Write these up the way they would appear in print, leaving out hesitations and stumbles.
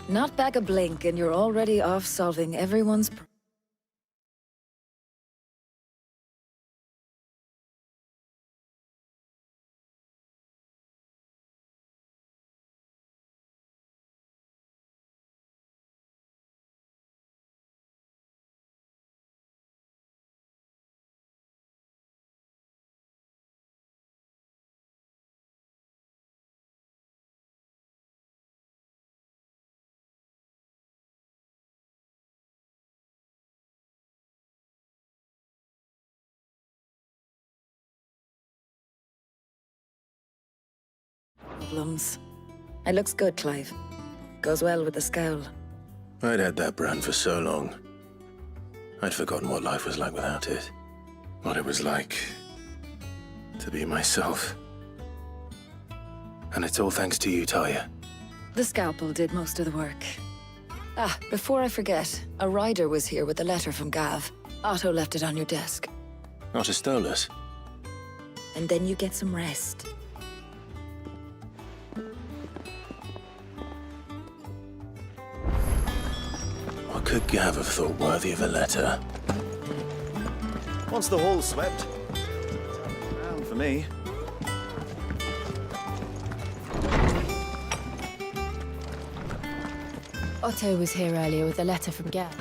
Not back a blink and you're already off solving everyone's problems. It looks good, Clive. Goes well with the scowl. I'd had that brand for so long. I'd forgotten what life was like without it. What it was like to be myself. And it's all thanks to you, Talia. The scalpel did most of the work. Ah, before I forget, a rider was here with a letter from Gav. Otto left it on your desk. Otto stole us. And then you get some rest. What could Gav have thought worthy of a letter? Once the hall's swept, round for me. Otto was here earlier with a letter from Gav.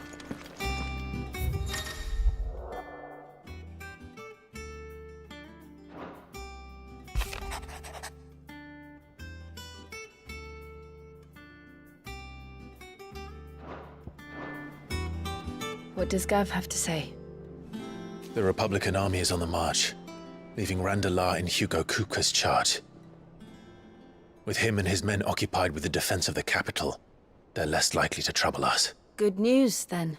What does Gav have to say? The Republican army is on the march, leaving Randalar in Hugo Kuka's charge. With him and his men occupied with the defense of the capital, they're less likely to trouble us. Good news, then.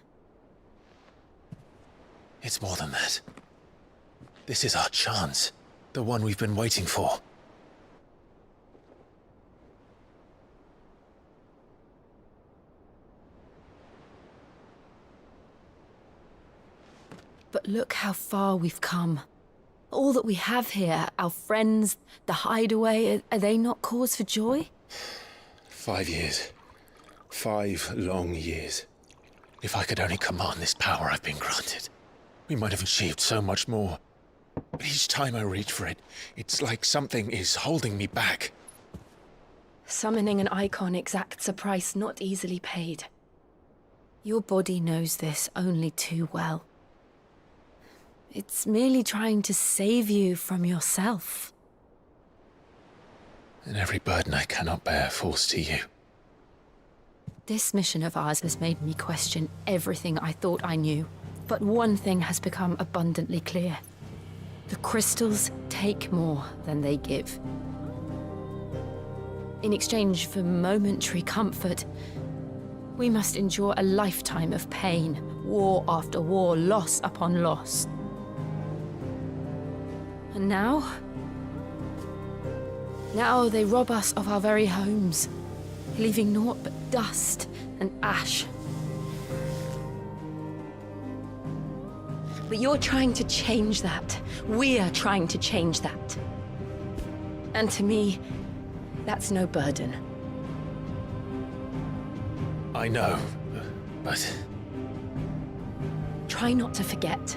It's more than that. This is our chance, the one we've been waiting for. But look how far we've come. All that we have here, our friends, the hideaway, are they not cause for joy? 5 years. 5 long years. If I could only command this power I've been granted, we might have achieved so much more. But each time I reach for it, it's like something is holding me back. Summoning an icon exacts a price not easily paid. Your body knows this only too well. It's merely trying to save you from yourself. And every burden I cannot bear falls to you. This mission of ours has made me question everything I thought I knew. But one thing has become abundantly clear. The crystals take more than they give. In exchange for momentary comfort, we must endure a lifetime of pain, war after war, loss upon loss. And now they rob us of our very homes, leaving naught but dust and ash. But you're trying to change that. We're trying to change that. And to me, that's no burden. I know, but... Try not to forget.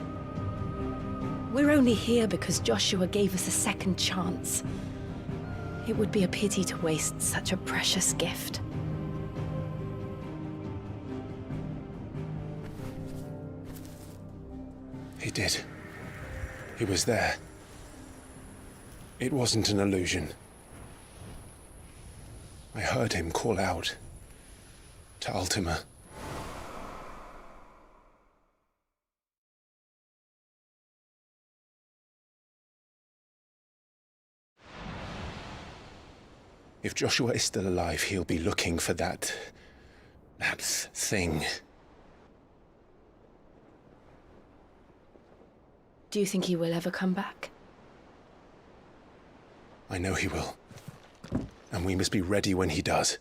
We're only here because Joshua gave us a second chance. It would be a pity to waste such a precious gift. He did. He was there. It wasn't an illusion. I heard him call out to Ultima. If Joshua is still alive, he'll be looking for that thing. Do you think he will ever come back? I know he will. And we must be ready when he does.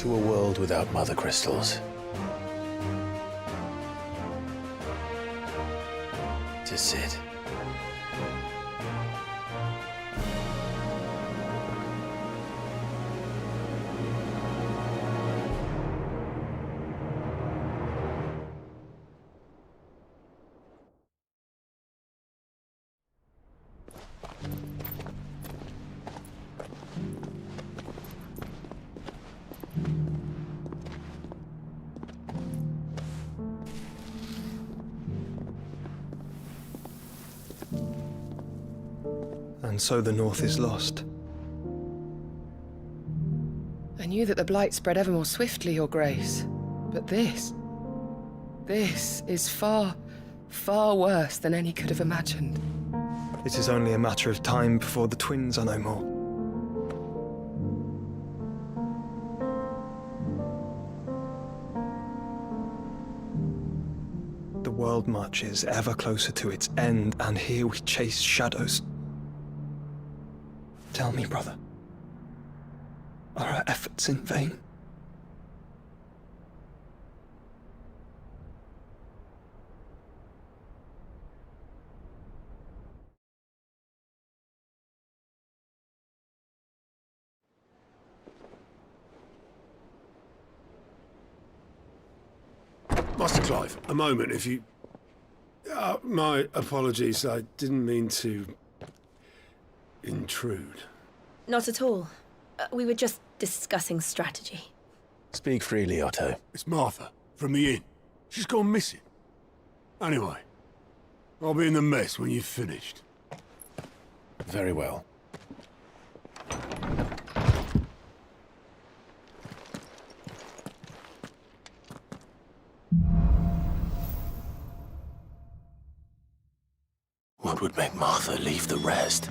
To a world without mother crystals. To Sid. And so the North is lost. I knew that the blight spread ever more swiftly, Your Grace. But this is far, far worse than any could have imagined. It is only a matter of time before the twins are no more. The world marches ever closer to its end, and here we chase shadows. Tell me, brother, are our efforts in vain? Master Clive, a moment, if you... my apologies, I didn't mean to... intrude. Not at all. We were just discussing strategy. Speak freely, Otto. It's Martha, from the inn. She's gone missing. Anyway, I'll be in the mess when you've finished. Very well. What would make Martha leave the rest?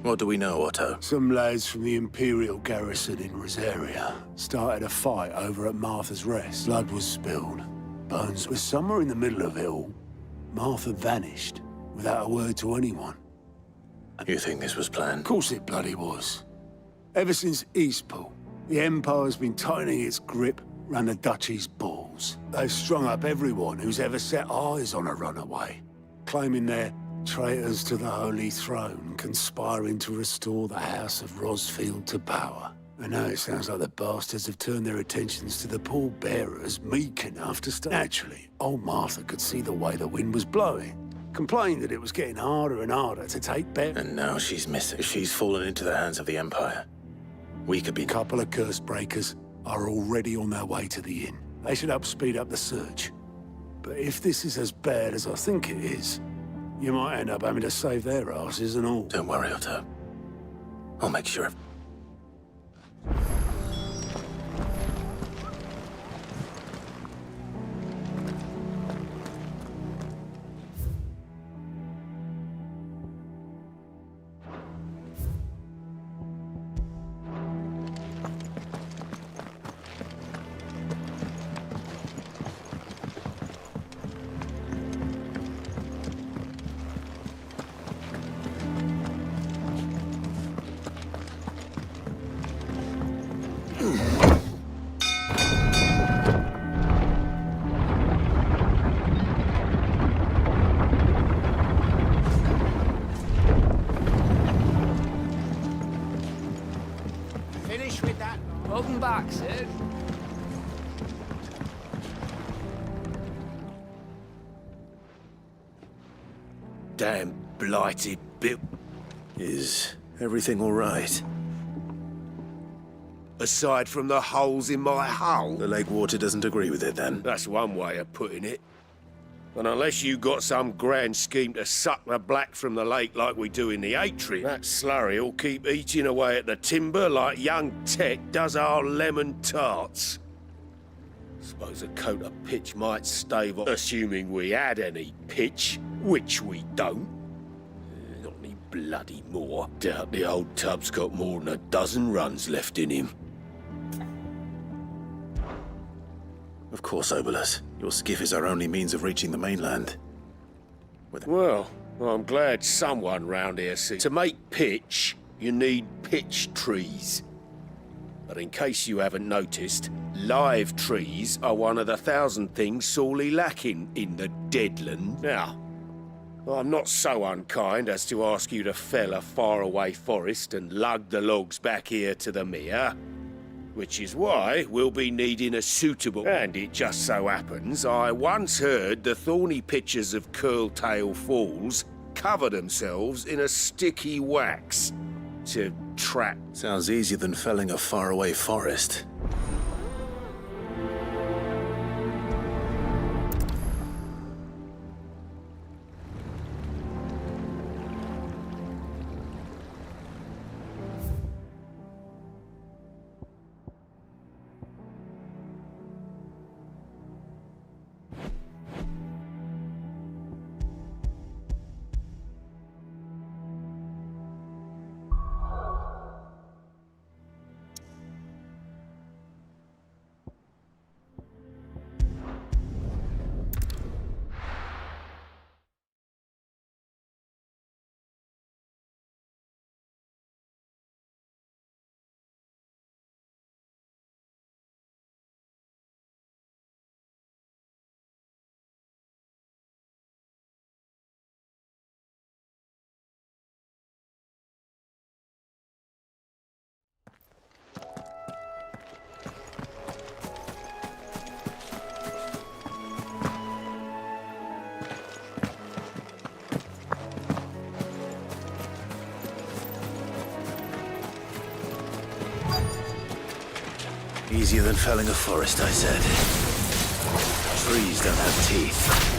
What do we know, Otto? Some lads from the Imperial garrison in Rosaria started a fight over at Martha's Rest. Blood was spilled. Bones was somewhere in the middle of it all. Martha vanished without a word to anyone. You think this was planned? Of course it bloody was. Ever since Eastpool, the Empire's been tightening its grip round the Duchy's balls. They've strung up everyone who's ever set eyes on a runaway, claiming they're traitors to the Holy Throne, conspiring to restore the House of Rosfield to power. And now it sounds like the bastards have turned their attentions to the pallbearers meek enough to stay. Naturally, old Martha could see the way the wind was blowing, complained that it was getting harder and harder to take bear. And now she's missing. She's fallen into the hands of the Empire. We could be... A couple of curse breakers are already on their way to the inn. They should help speed up the search. But if this is as bad as I think it is, you might end up having to save their asses and all. Don't worry, Otto. I'll make sure of... Finish with that. Welcome back, sir. Damn blighted bit. Is everything all right? Aside from the holes in my hull? The lake water doesn't agree with it, then? That's one way of putting it. And unless you got some grand scheme to suck the black from the lake like we do in the atrium, that slurry'll keep eating away at the timber like young Tech does our lemon tarts. Suppose a coat of pitch might stave off, assuming we had any pitch, which we don't. Not any bloody more. Doubt the old tub's got more than a dozen runs left in him. Of course, Obolus. Your skiff is our only means of reaching the mainland. Well, I'm glad someone round here sees. To make pitch, you need pitch trees. But in case you haven't noticed, live trees are one of the 1,000 things sorely lacking in the Deadland. Now, I'm not so unkind as to ask you to fell a faraway forest and lug the logs back here to the mere. Which is why we'll be needing a suitable... And it just so happens, I once heard the thorny pitchers of Curltail Falls cover themselves in a sticky wax to trap... Sounds easier than felling a faraway forest. Easier than felling a forest, I said. Trees don't have teeth.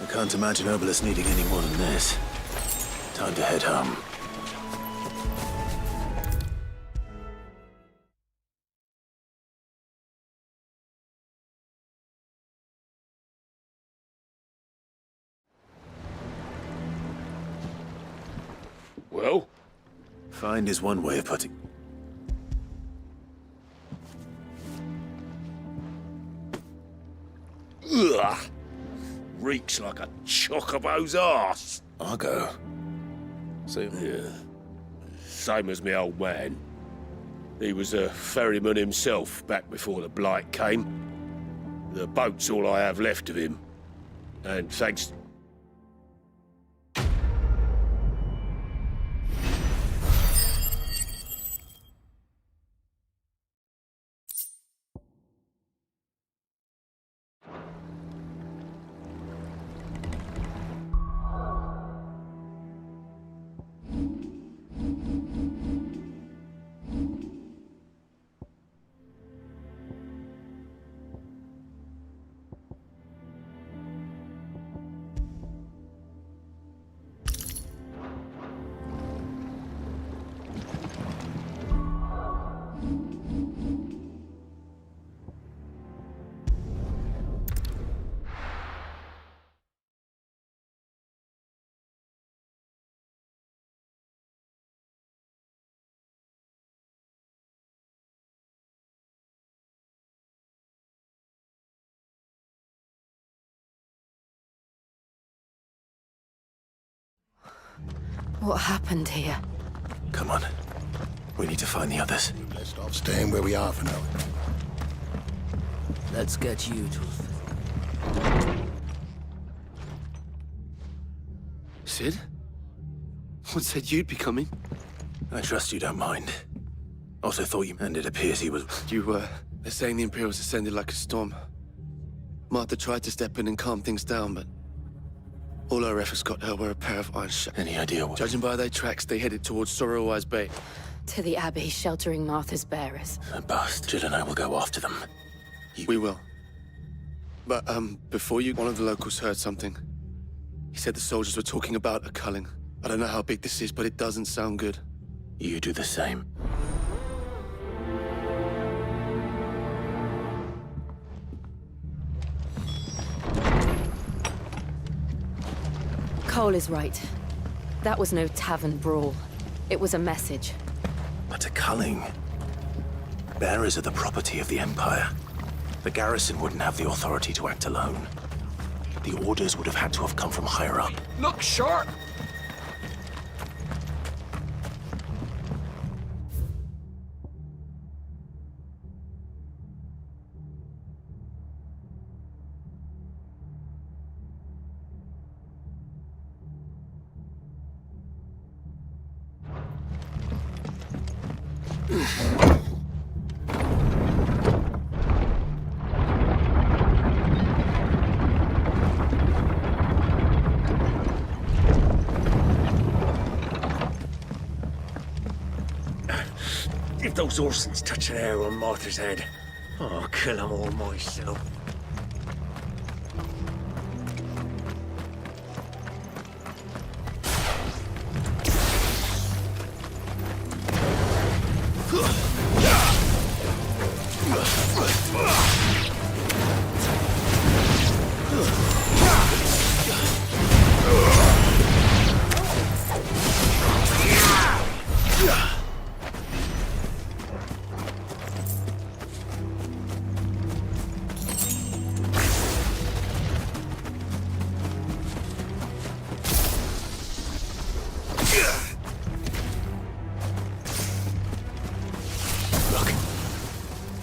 I can't imagine Obolus needing any more than this. Time to head home. Well? Find is one way of putting... Ugh! Reeks like a chocobo's arse. I'll go. So, Yeah. Same as me old man. He was a ferryman himself back before the Blight came. The boat's all I have left of him. And thanks... What happened here? come on. We need to find the others. Best off staying where we are for now. Let's get you to... Sid? What said you'd be coming? I trust you don't mind. Also thought you... And it appears he was... They're saying the Imperials ascended like a storm. Martha tried to step in and calm things down, but... all her efforts got her were a pair of iron shut. Any idea what... Judging by their tracks, they headed towards Sorrowwise Bay. To the Abbey, sheltering Martha's bearers. A bust. Jill and I will go after them. We will. But, before you, one of the locals heard something. He said the soldiers were talking about a culling. I don't know how big this is, but it doesn't sound good. You do the same. Cole is right. That was no tavern brawl. It was a message. But a culling. Bearers are the property of the Empire. The garrison wouldn't have the authority to act alone. The orders would have had to have come from higher up. Look sharp! If those Orsons touch an arrow on Martha's head, I'll kill them all myself.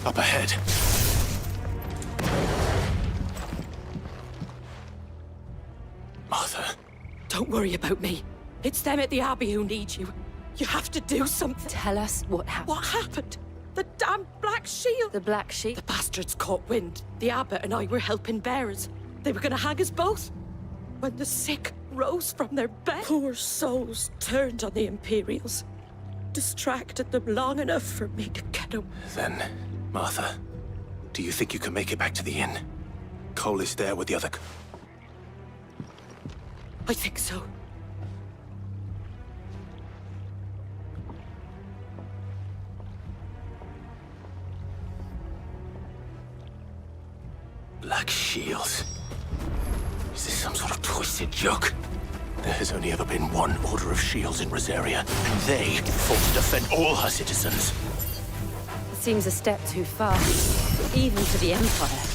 Up ahead. Martha. Don't worry about me. It's them at the Abbey who need you. You have to do something. Tell us what happened. What happened? The damn Black Shield. The Black Sheep? The bastards caught wind. The Abbot and I were helping bearers. They were gonna hang us both. When the sick rose from their bed, poor souls turned on the Imperials. Distracted them long enough for me to get them. Then, Martha, do you think you can make it back to the inn? Cole is there with the other... I think so. Black Shields. Is this some sort of twisted joke? There has only ever been one Order of Shields in Rosaria, and they fought to defend all her citizens. It seems a step too far, even for the Empire.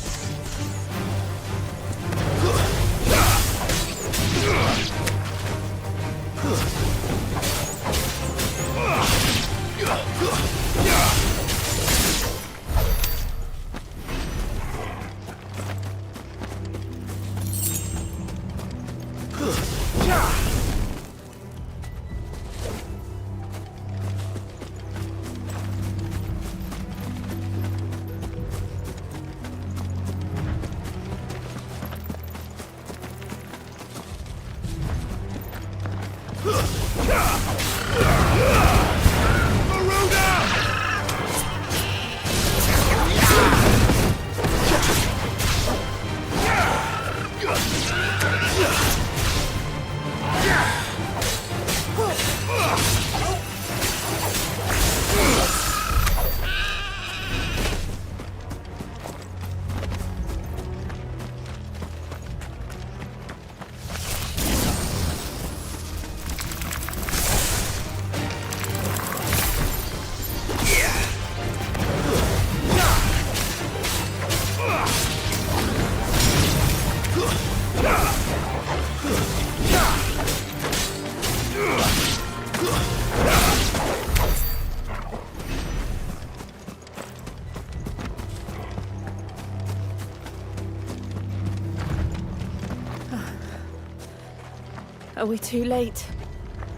Are we too late?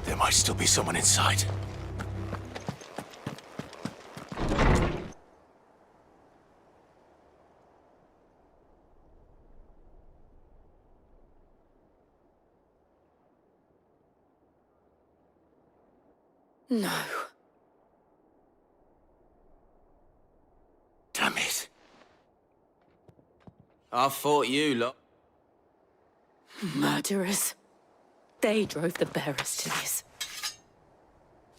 There might still be someone inside. No. Damn it. I fought you lot. Murderers. They drove the bearers to this.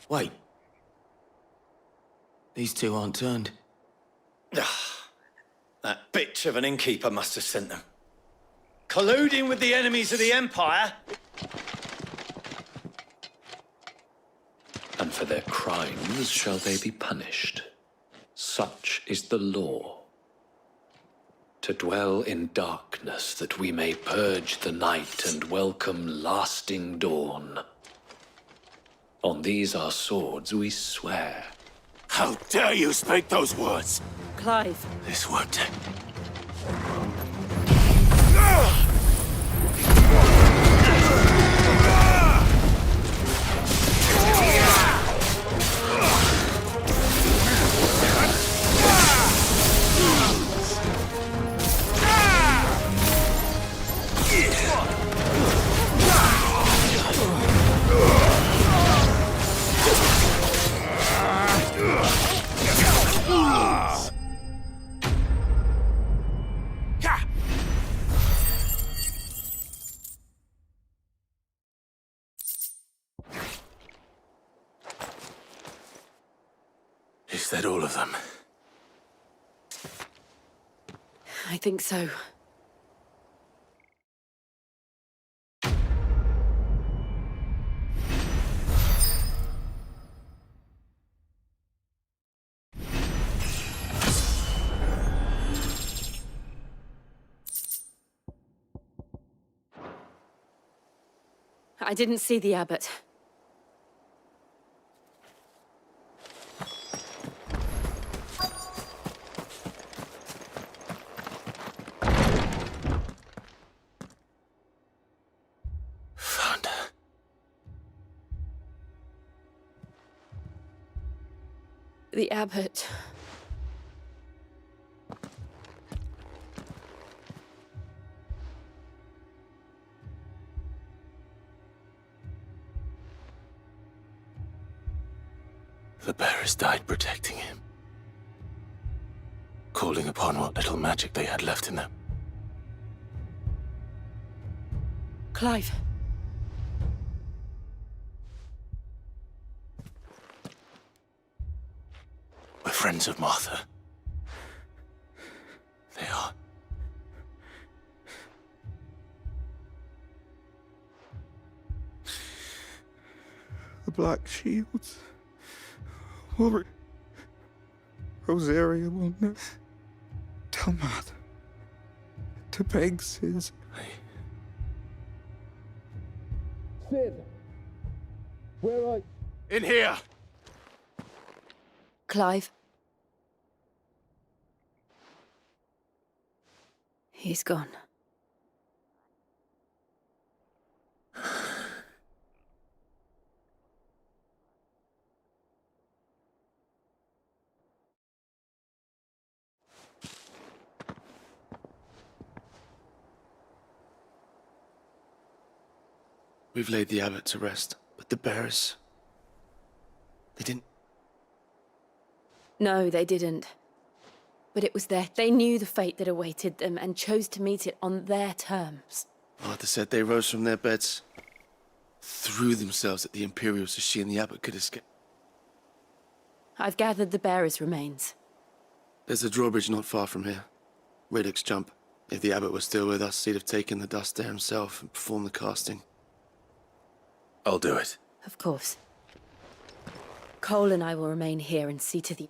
Wait. These two aren't turned. That bitch of an innkeeper must have sent them. Colluding with the enemies of the Empire. And for their crimes shall they be punished. Such is the law. To dwell in darkness that we may purge the night and welcome lasting dawn. On these our swords we swear. How dare you speak those words? Clive. This won't take. Is that all of them? I think so. I didn't see the abbot. The abbot. The bearers died protecting him. Calling upon what little magic they had left in them. Clive. We're friends of Martha. They are. The Black Shields. Rosaria will know. Tell Matt to beg Sis. Sid! Where are you? In here! Clive. He's gone. We've laid the abbot to rest, but the bearers... They didn't... No, they didn't. But it was they knew the fate that awaited them and chose to meet it on their terms. Arthur said they rose from their beds, threw themselves at the Imperials so she and the abbot could escape. I've gathered the bearer's remains. There's a drawbridge not far from here. Radix jump. If the abbot was still with us, he'd have taken the dust there himself and performed the casting. I'll do it. Of course. Cole and I will remain here and see to the...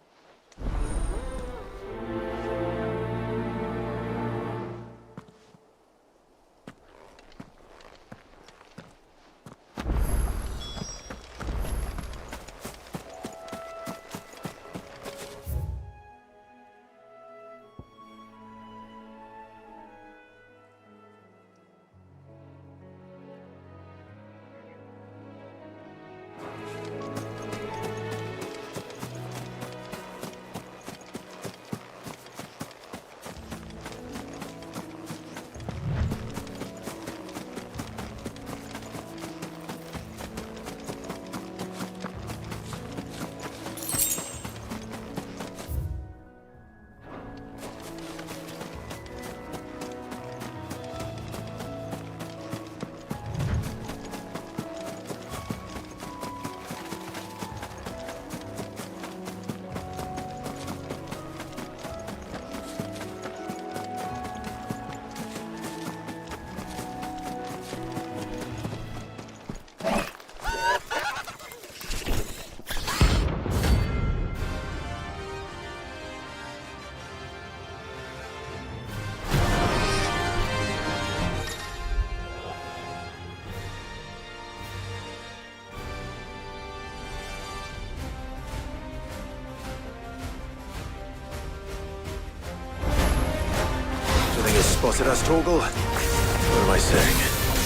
Spotted us, Torgal? What am I saying?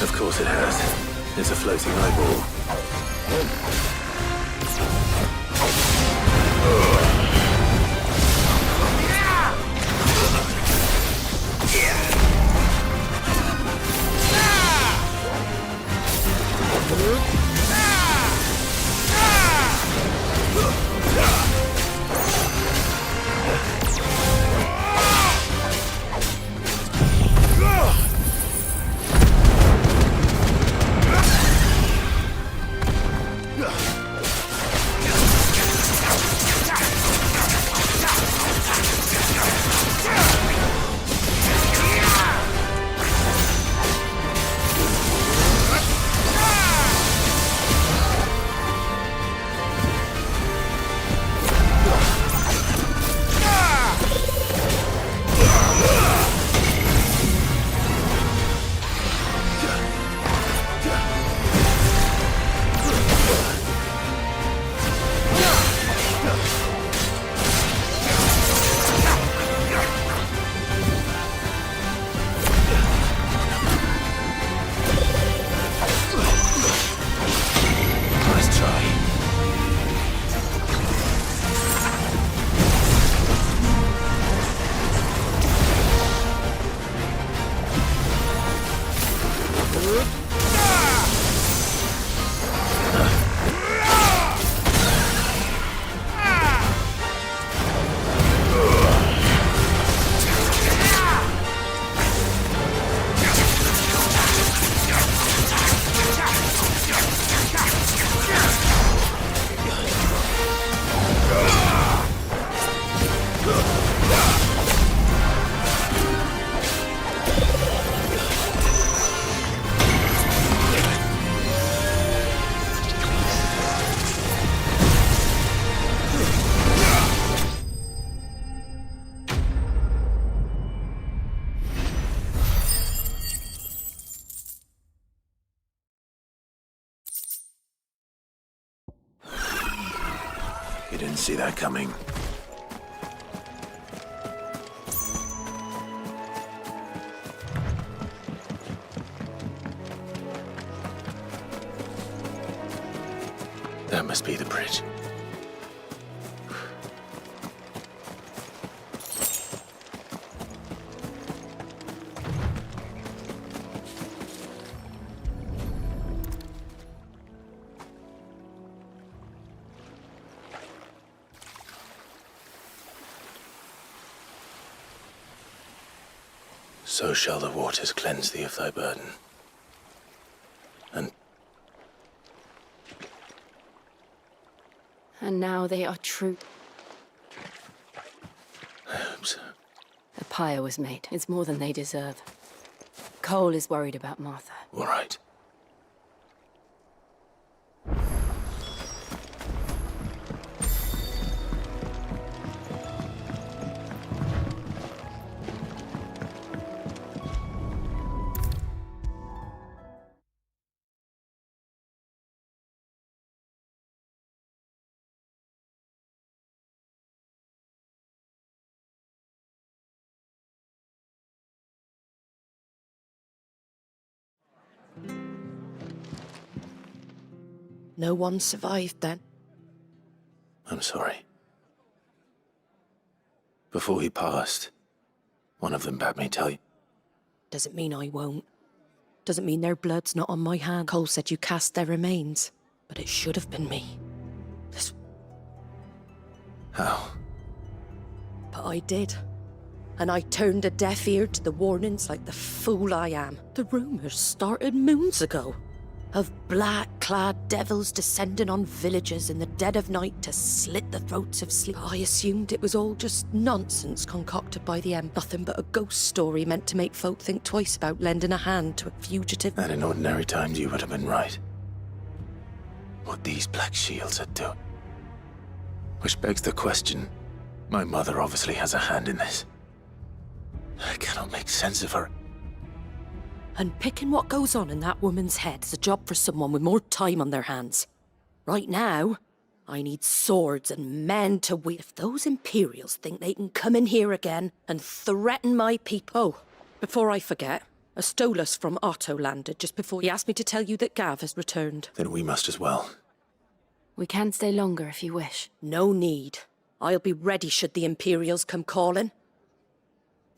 Of course it has. It's a floating eyeball. didn't see that coming. That must be the bridge. So shall the waters cleanse thee of thy burden. And now they are true. I hope so. A pyre was made. It's more than they deserve. Cole is worried about Martha. All right. No one survived then? I'm sorry. Before he passed, one of them bade me tell you. Doesn't mean I won't. Doesn't mean their blood's not on my hand. Cole said you cast their remains, but it should have been me. How? But I did. And I turned a deaf ear to the warnings like the fool I am. The rumours started moons ago. Of black-clad devils descending on villages in the dead of night to slit the throats of sleep. I assumed it was all just nonsense concocted by the Emp. Nothing but a ghost story meant to make folk think twice about lending a hand to a fugitive. And in ordinary times you would have been right. What these black shields are doing. Which begs the question, my mother obviously has a hand in this. I cannot make sense of her. And picking what goes on in that woman's head is a job for someone with more time on their hands. Right now, I need swords and men to wield. If those Imperials think they can come in here again and threaten my people... Oh, before I forget, a Stolas from Otto landed just before he asked me to tell you that Gav has returned. Then we must as well. We can stay longer if you wish. No need. I'll be ready should the Imperials come calling.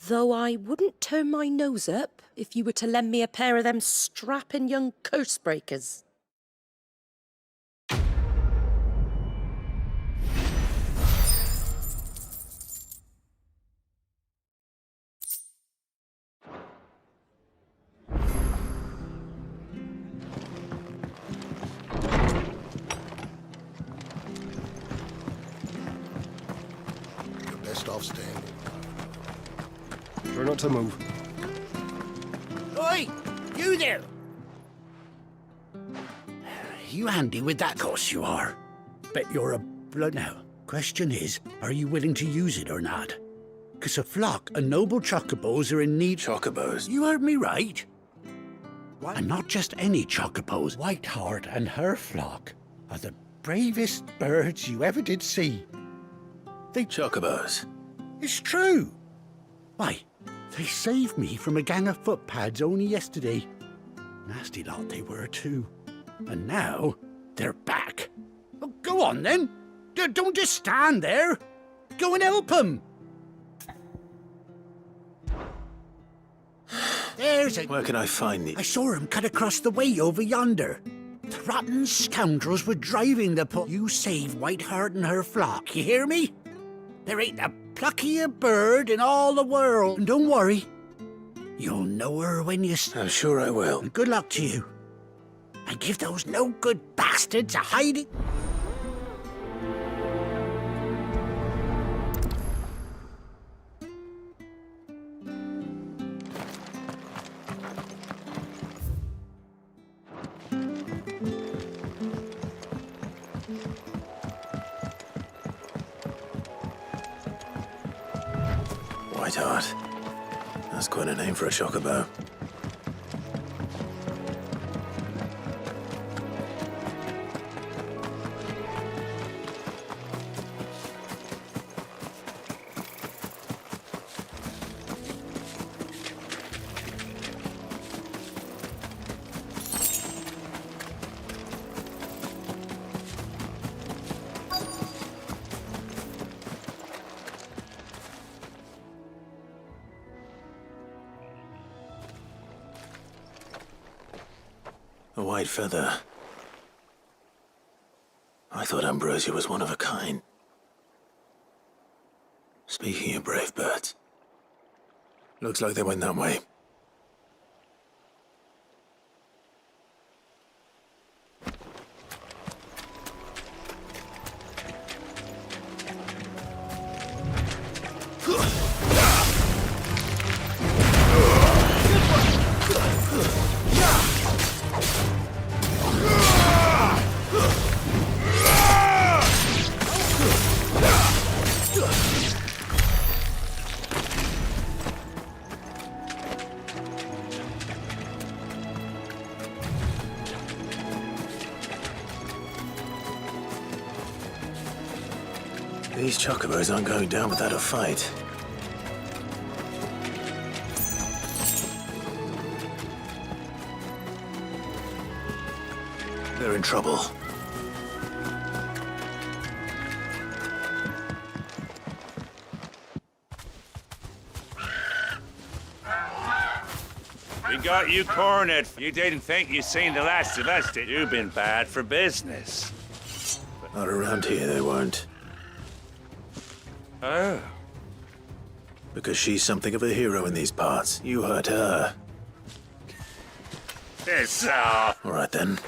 Though I wouldn't turn my nose up if you were to lend me a pair of them strapping young curse breakers. You're best off standing. Try not to move. Oi! You there! You handy with that? Of course you are. Bet you're a blood now. Question is, are you willing to use it or not? 'Cause a flock of noble chocobos are in need... Chocobos? You heard me right. What? And not just any chocobos. Whiteheart and her flock are the bravest birds you ever did see. They... Chocobos? It's true. Why, they saved me from a gang of footpads only yesterday. Nasty lot they were, too. And now, they're back. Oh, go on, then. Don't just stand there. Go and help them. There's a... Where can I find the... I saw him cut across the way over yonder. The rotten scoundrels were driving the You save Whiteheart and her flock, you hear me? There ain't a pluckier bird in all the world. And don't worry, you'll know her when you... I'm sure I will. And good luck to you. And give those no-good bastards a hiding... Whiteheart. That's quite a name for a chocobo. A white feather. I thought Ambrosia was one of a kind. Speaking of brave birds, looks like they went that way. These chocobos aren't going down without a fight. They're in trouble. We got you cornered. You didn't think you'd seen the last of us, did you? You've been bad for business. Not around here, they won't. Oh. Because she's something of a hero in these parts. You hurt her. It's all right then.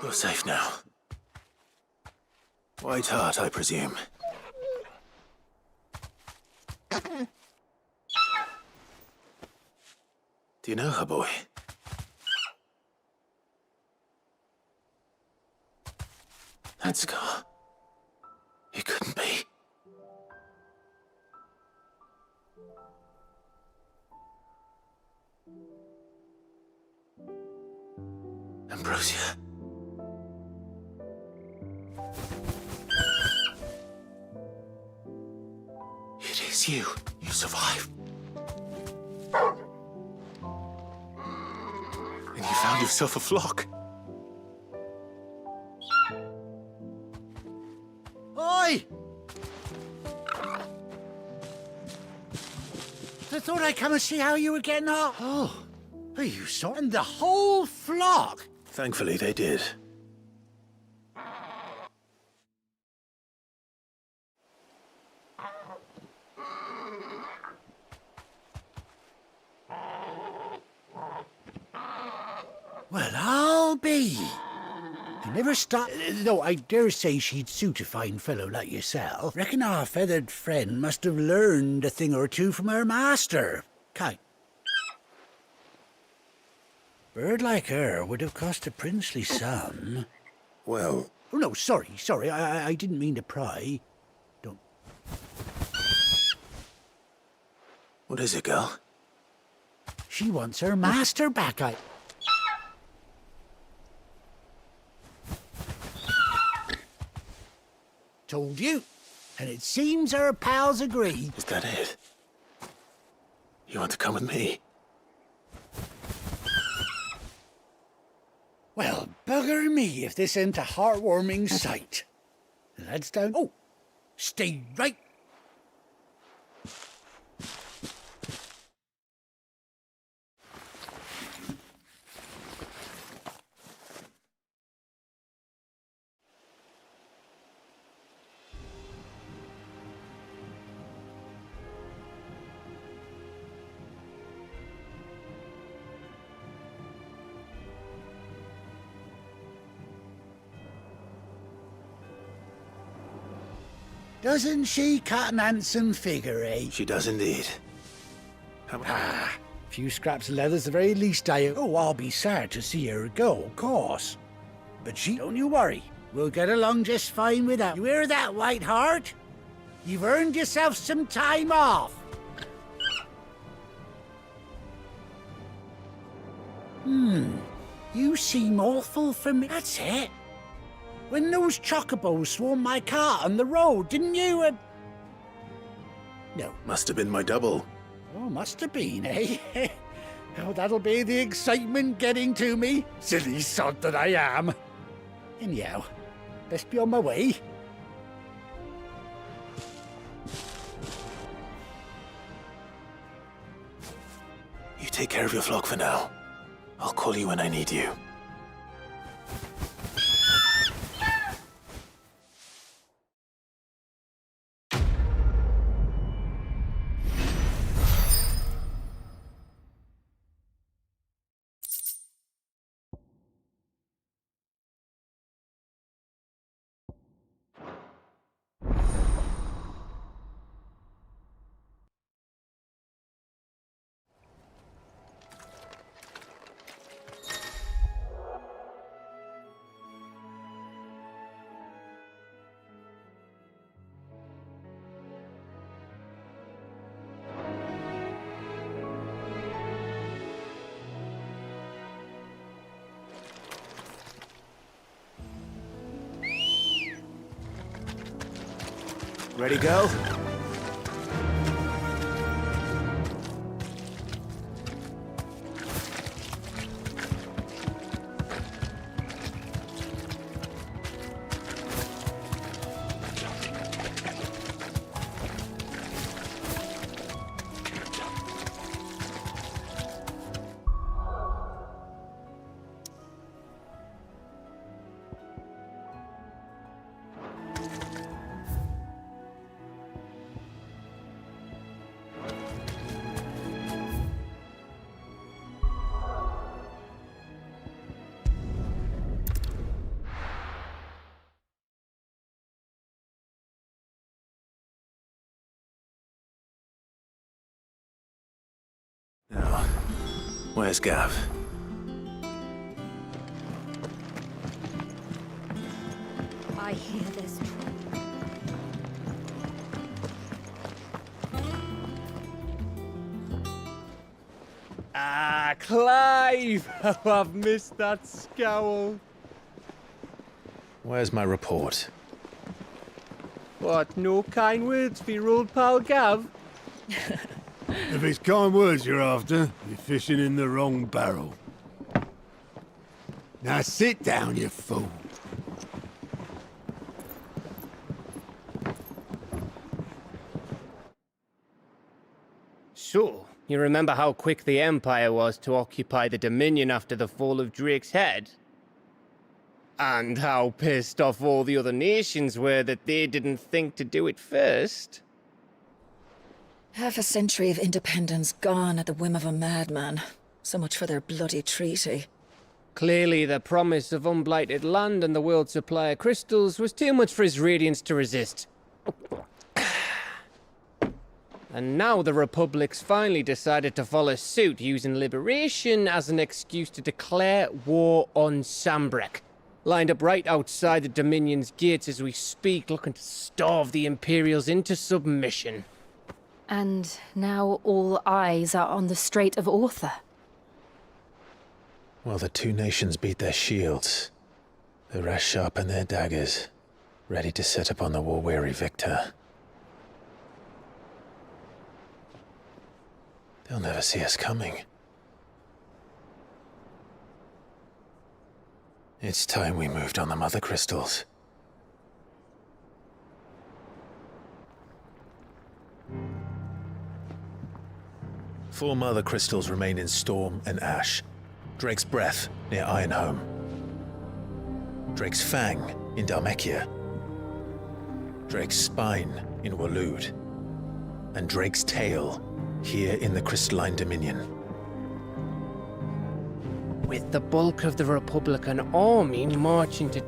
You're safe now. White Heart, I presume. Do you know her, boy? That scar. It couldn't be. Ambrosia. It is you. You survived. And you found yourself a flock. Oi! I thought I'd come and see how you were getting on. Oh, are you sorting the whole flock? Thankfully, they did. Well, I'll be. I never stopped. Though I dare say she'd suit a fine fellow like yourself. Reckon our feathered friend must have learned a thing or two from her master. Kite. Bird like her would have cost a princely sum. Well... Oh, no, sorry. I didn't mean to pry. Don't... What is it, girl? She wants her master back, Told you. And it seems her pals agree. Is that it? You want to come with me? Well, bugger me if this ain't a heartwarming sight. The lad's down. Oh, stay right. Doesn't she cut an handsome figure, eh? She does indeed. Few scraps of leather's the very least I'll be sad to see her go, of course. But don't you worry. We'll get along just fine without. You hear that, Whiteheart? You've earned yourself some time off. You seem awful familiar. That's it. When those chocobos swarmed my car on the road, didn't you? No. Must have been my double. Oh, must have been, eh? Oh, that'll be the excitement getting to me. Silly sod that I am. Anyhow, best be on my way. You take care of your flock for now. I'll call you when I need you. Ready, go? Now, where's Gav? I hear this. Ah, Clive! Oh, I've missed that scowl. Where's my report? What, no kind words for your old pal Gav? If it's kind words you're after, you're fishing in the wrong barrel. Now sit down, you fool. So, you remember how quick the Empire was to occupy the Dominion after the fall of Drake's Head? And how pissed off all the other nations were that they didn't think to do it first? Half a century of independence gone at the whim of a madman. So much for their bloody treaty. Clearly, the promise of unblighted land and the world's supply of crystals was too much for his radiance to resist. And now the Republic's finally decided to follow suit, using liberation as an excuse to declare war on Sambrek. Lined up right outside the Dominion's gates as we speak, looking to starve the Imperials into submission. And now all eyes are on the Strait of Author. While the two nations beat their shields, the rest sharpen their daggers, ready to set upon the war-weary victor. They'll never see us coming. It's time we moved on the Mother Crystals. Four Mother Crystals remain in Storm and Ash. Drake's Breath near Ironhome. Drake's Fang in Dhalmekia. Drake's Spine in Waloed. And Drake's Tail here in the Crystalline Dominion. With the bulk of the Republican army marching to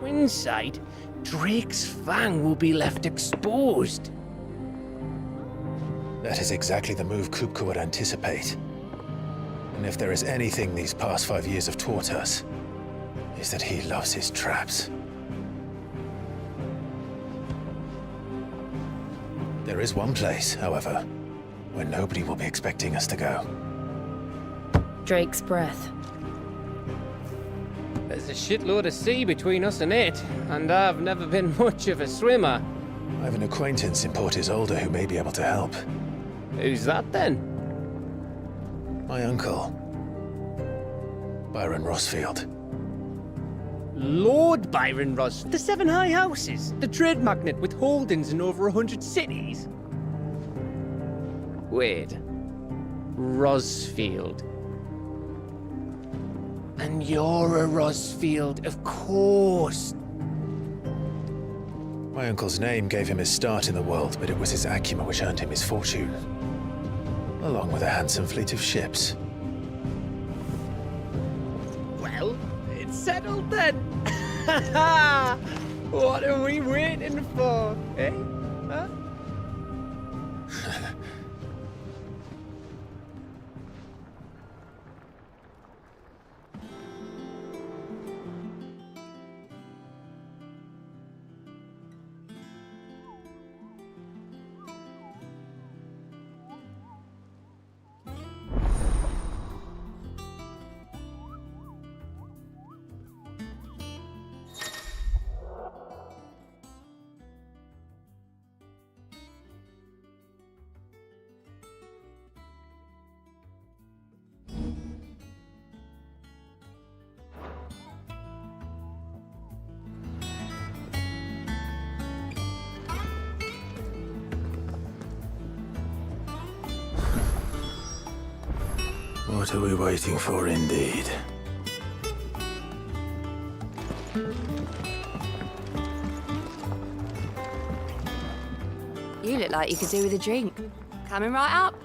twin side, Drake's fang will be left exposed. That is exactly the move Kupka would anticipate. And if there is anything these past 5 years have taught us, is that he loves his traps. There is one place, however, where nobody will be expecting us to go. Drake's breath. There's a shitload of sea between us and it, and I've never been much of a swimmer. I have an acquaintance in Port Isolde who may be able to help. Who's that then? My uncle, Byron Rossfield. Lord Byron Ross, the Seven High Houses, the trade magnate with holdings in over 100 cities. Wait, Rosfield. And you're a Rosfield, of course. My uncle's name gave him his start in the world, but it was his acumen which earned him his fortune, along with a handsome fleet of ships. Well, it's settled then. What are we waiting for, eh? Huh? What are we waiting for, indeed? You look like you could do with a drink. Coming right up.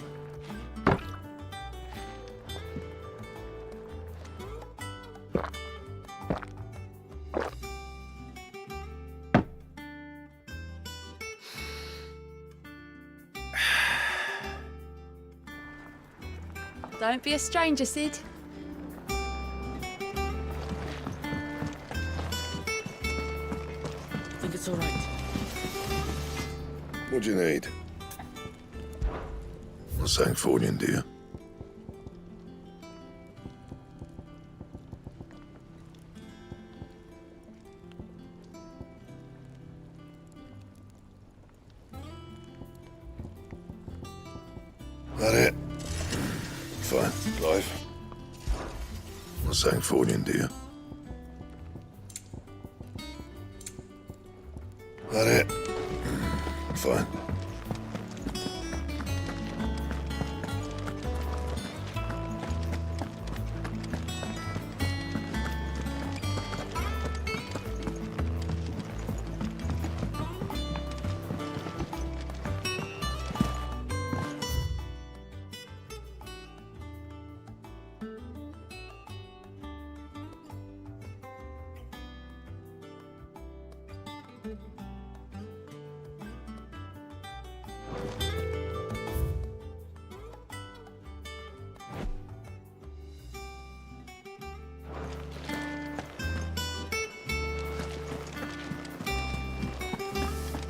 Don't be a stranger, Sid. I think it's all right. What do you need? A St. Fornian, do you? That it? Fine, Clive. A St. Fornian, do you? That it? Fine.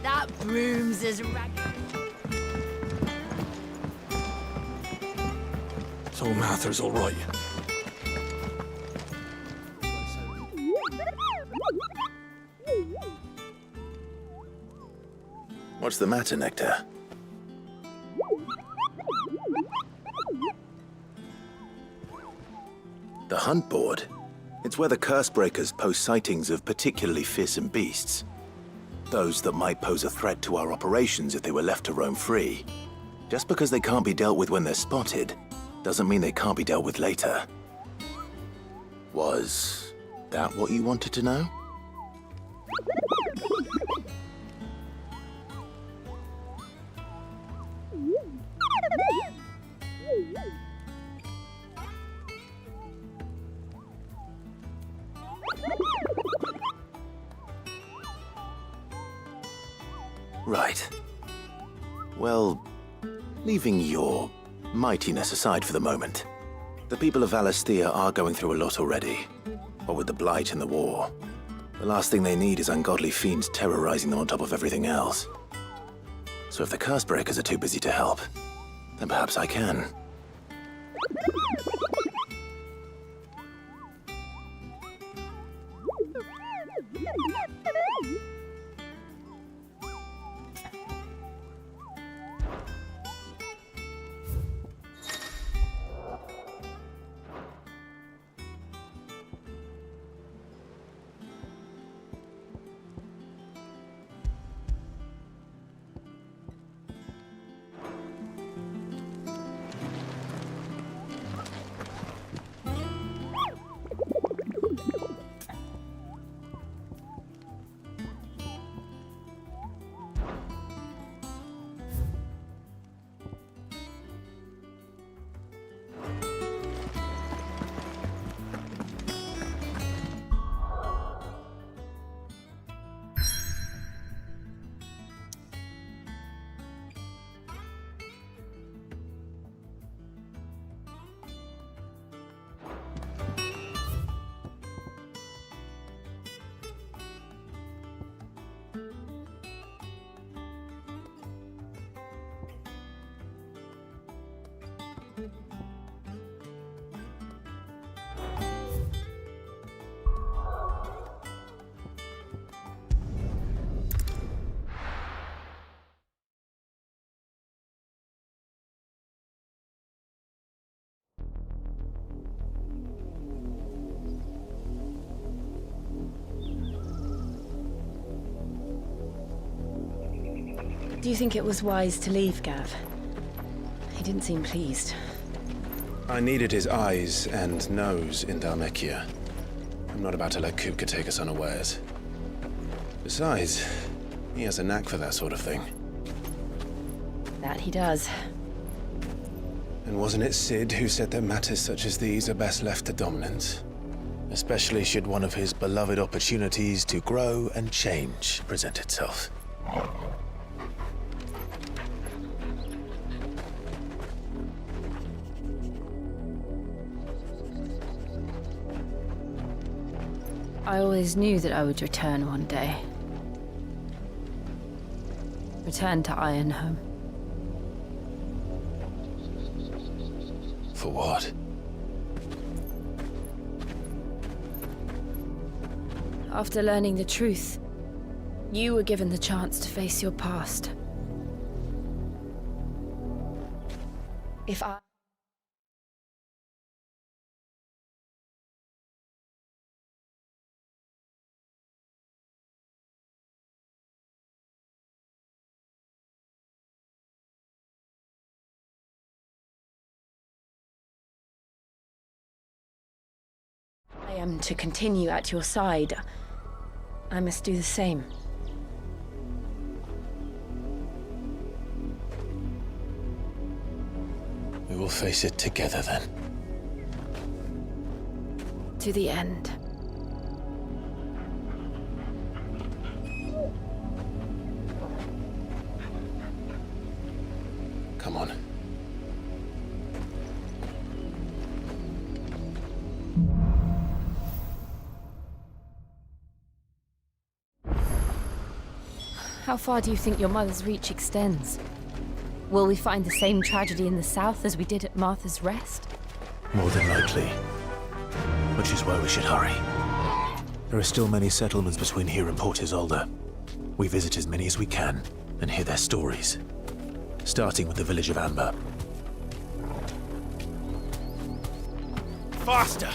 That broom's as ragged. So Mather's all right. What's the matter, Nectar? The hunt board? It's where the Cursebreakers post sightings of particularly fearsome beasts. Those that might pose a threat to our operations if they were left to roam free. Just because they can't be dealt with when they're spotted, doesn't mean they can't be dealt with later. Was that what you wanted to know? Right. Well, leaving your mightiness aside for the moment, the people of Valisthea are going through a lot already. What with the Blight and the war, the last thing they need is ungodly fiends terrorizing them on top of everything else. So if the Cursebreakers are too busy to help, then perhaps I can. Do you think it was wise to leave, Gav? He didn't seem pleased. I needed his eyes and nose in Dhalmekia. I'm not about to let Kupka take us unawares. Besides, he has a knack for that sort of thing. That he does. And wasn't it Sid who said that matters such as these are best left to dominance? Especially should one of his beloved opportunities to grow and change present itself. I always knew that I would return one day. Return to Ironhome. For what? After learning the truth, you were given the chance to face your past. If I am to continue at your side, I must do the same. We will face it together then. To the end. Come on. How far do you think your mother's reach extends? Will we find the same tragedy in the south as we did at Martha's Rest? More than likely. Which is why we should hurry. There are still many settlements between here and Port Isolde. We visit as many as we can and hear their stories. Starting with the village of Amber. Faster!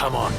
Come on.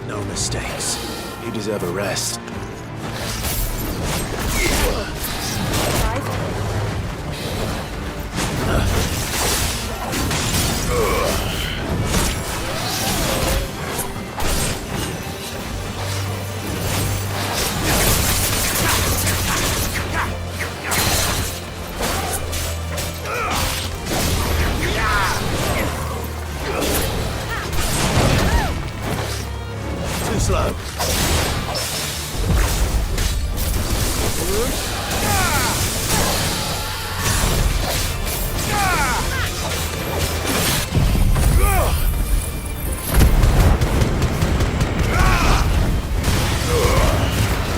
No mistakes. You deserve a rest. Too slow.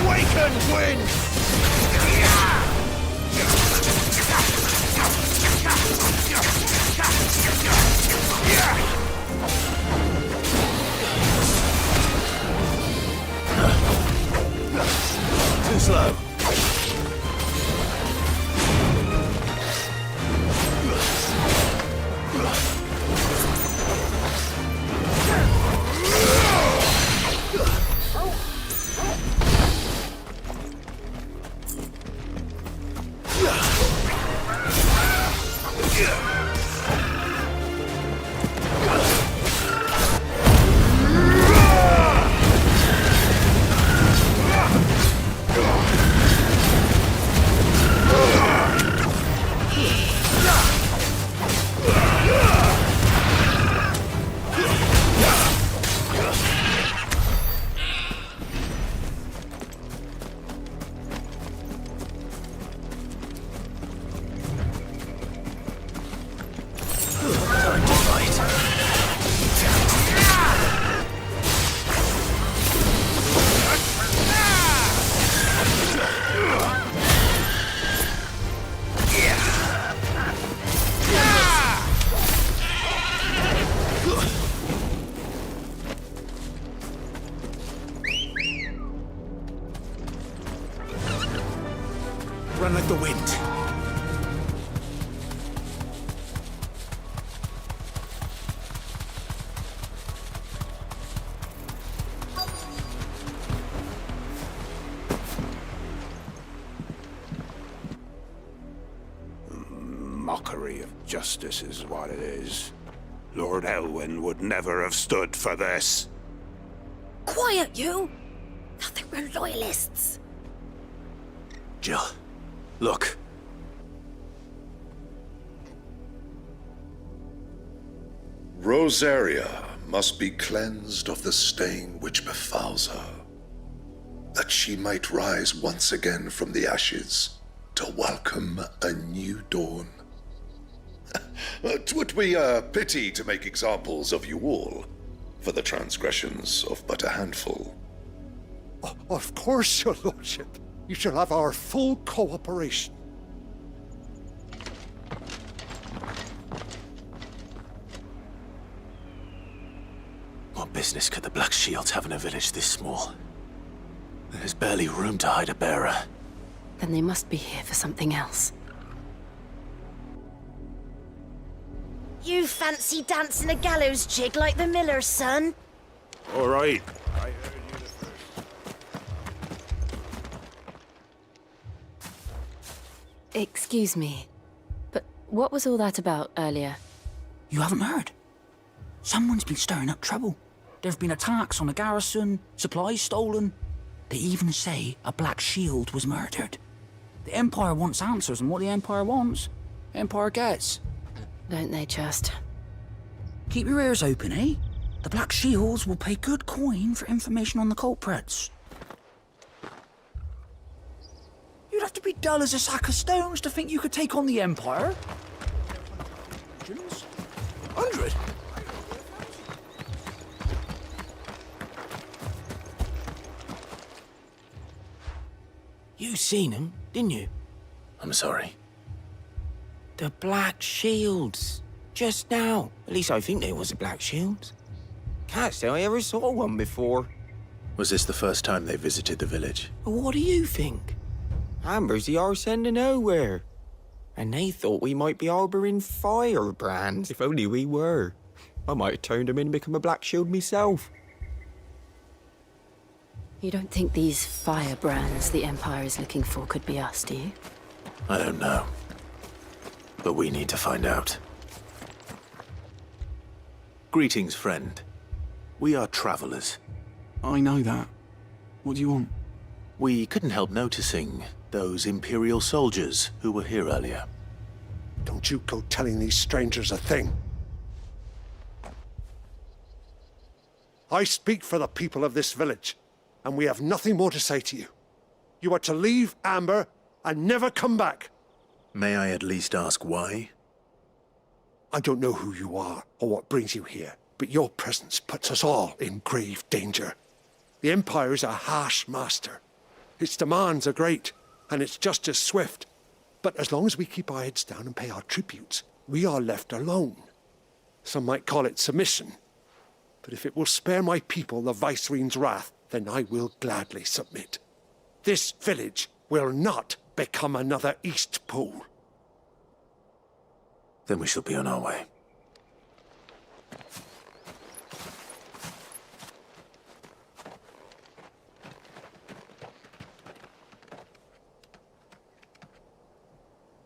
Wakened wind! Too slow. Time to fight. Run like the wind. Mockery of justice is what it is. Lord Elwyn would never have stood for this. Quiet, you! Nothing, we're loyalists. Jill, look. Rosaria must be cleansed of the stain which befouls her, that she might rise once again from the ashes to welcome a new dawn. 'Twould be a pity to make examples of you all, for the transgressions of but a handful. Of course, your lordship. You shall have our full cooperation. What business could the Black Shields have in a village this small? There's barely room to hide a bearer. Then they must be here for something else. You fancy dancing a gallows jig like the miller's son? All right. Excuse me, but what was all that about earlier? You haven't heard? Someone's been stirring up trouble. There have been attacks on the garrison, supplies stolen. They even say a Black Shield was murdered. The Empire wants answers, and what the Empire wants, Empire gets. Don't they just? Keep your ears open, eh? The Black Shields will pay good coin for information on the culprits. You'd have to be dull as a sack of stones to think you could take on the Empire. 100? You seen them, didn't you? I'm sorry. The Black Shields. Just now. At least I think they was the Black Shields. Can't say I ever saw one before. Was this the first time they visited the village? What do you think? Amber's the arse end of nowhere. And they thought we might be harbouring firebrands. If only we were. I might have turned them in and become a Black Shield myself. You don't think these firebrands the Empire is looking for could be us, do you? I don't know. But we need to find out. Greetings, friend. We are travelers. I know that. What do you want? We couldn't help noticing those Imperial soldiers who were here earlier. Don't you go telling these strangers a thing. I speak for the people of this village, and we have nothing more to say to you. You are to leave Amber and never come back. May I at least ask why? I don't know who you are or what brings you here, but your presence puts us all in grave danger. The Empire is a harsh master. Its demands are great, and its justice swift. But as long as we keep our heads down and pay our tributes, we are left alone. Some might call it submission. But if it will spare my people the Viceroy's wrath, then I will gladly submit. This village will not become another Eastpool. Then we shall be on our way.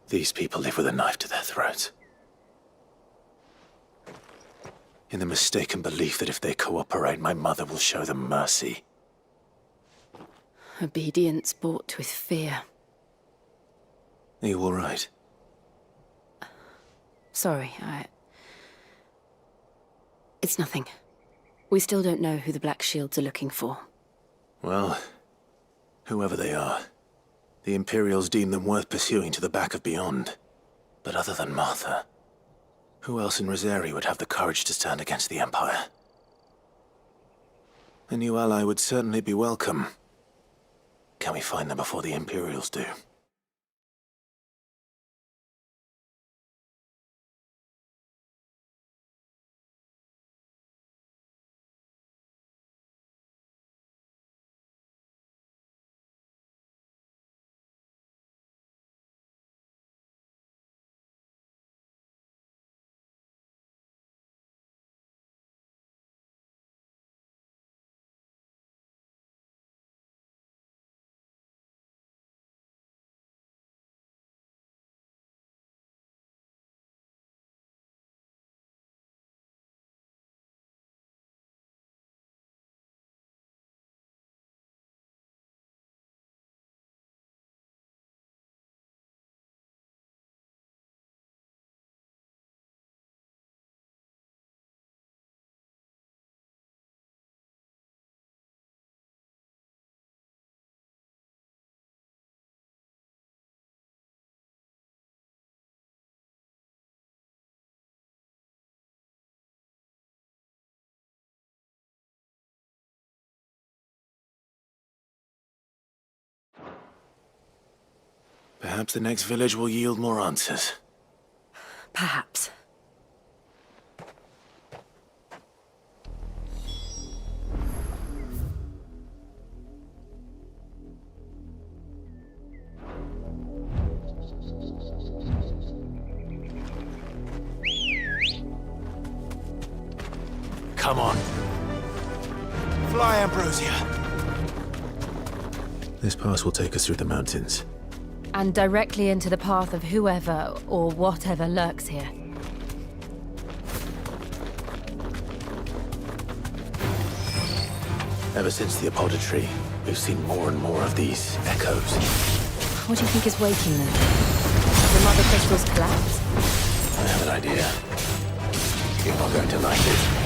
These people live with a knife to their throats. In the mistaken belief that if they cooperate, my mother will show them mercy. Obedience bought with fear. Are you all right? Sorry, It's nothing. We still don't know who the Black Shields are looking for. Well, whoever they are, the Imperials deem them worth pursuing to the back of beyond. But other than Martha, who else in Rosari would have the courage to stand against the Empire? A new ally would certainly be welcome. Can we find them before the Imperials do? Perhaps the next village will yield more answers. Perhaps. Come on. Fly, Ambrosia. This pass will take us through the mountains. And directly into the path of whoever or whatever lurks here. Ever since the Apodatory, we've seen more and more of these echoes. What do you think is waking them? The mother crystals collapse? I have an idea. You're not going to like it.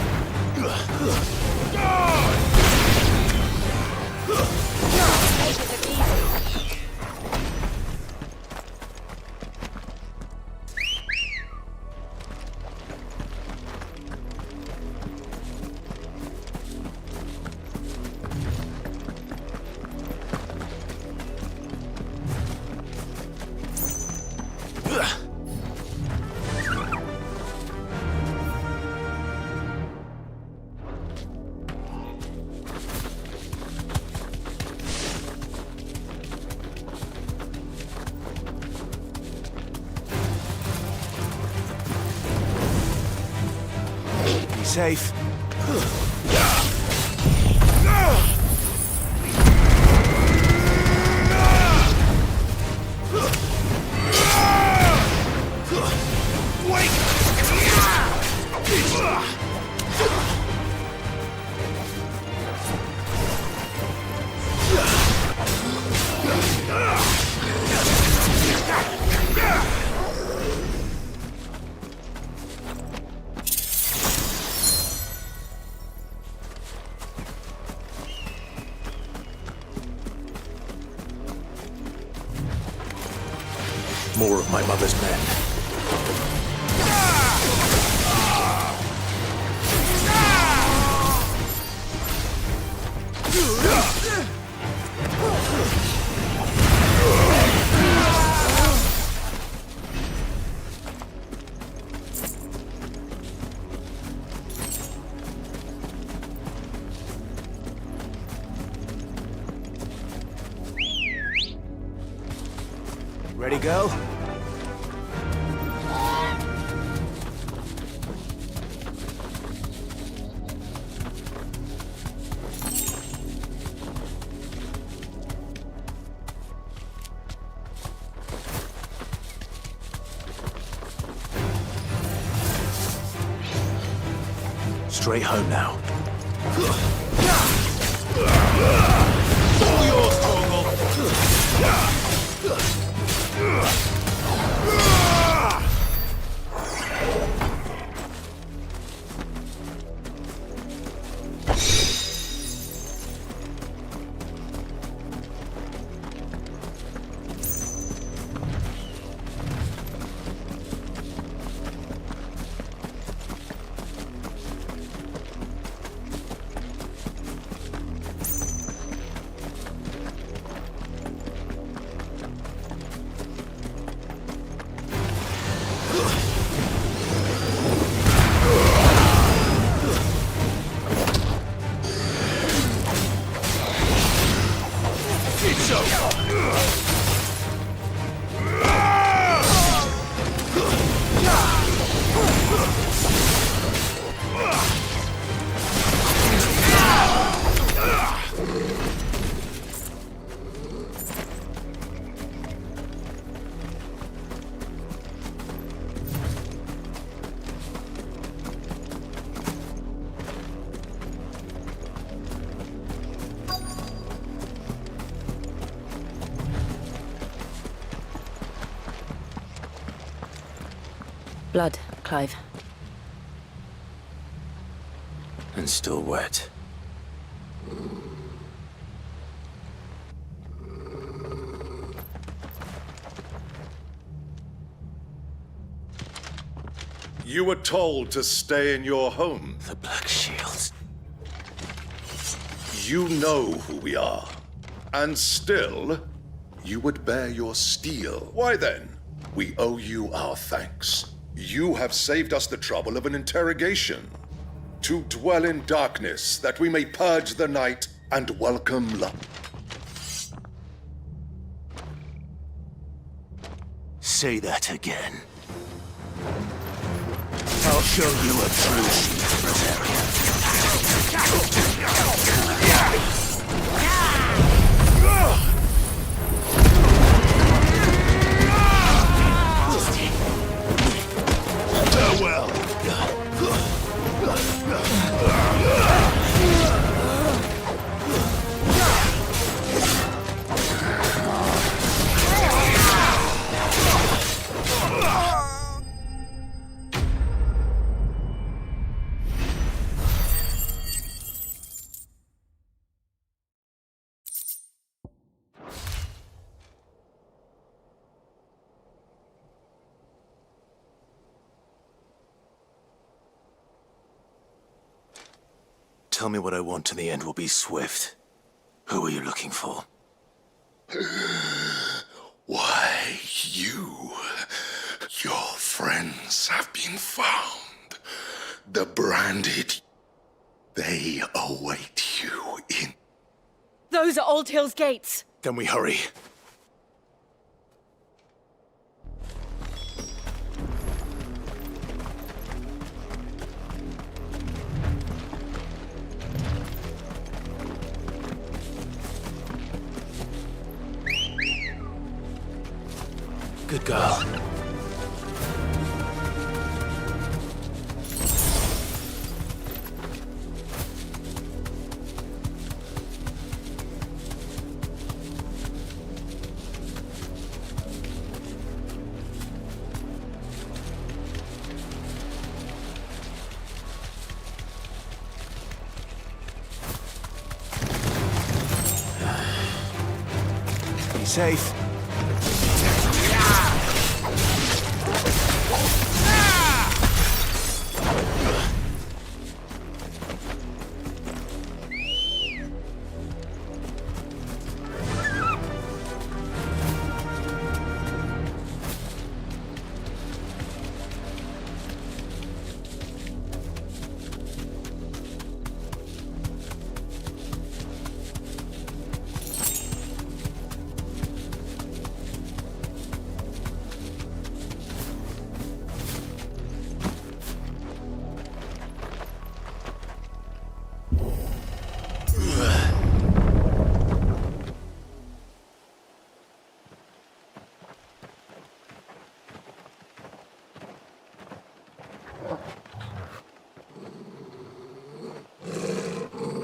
safe. More of my mother's men. Ready, go? Straight home now. All yours, Torgal! Blood, Clive. And still wet. You were told to stay in your home. The Black Shields. You know who we are. And still, you would bear your steel. Why then? We owe you our thanks. You have saved us the trouble of an interrogation. To dwell in darkness, that we may purge the night and welcome light. Say that again. I'll show you a true shield, Rosarian. Farewell. Tell me what I want and the end will be swift. Who are you looking for? Why, your friends have been found. The branded, they await you in... Those are Old Hill's gates. Then we hurry. girl. Be safe.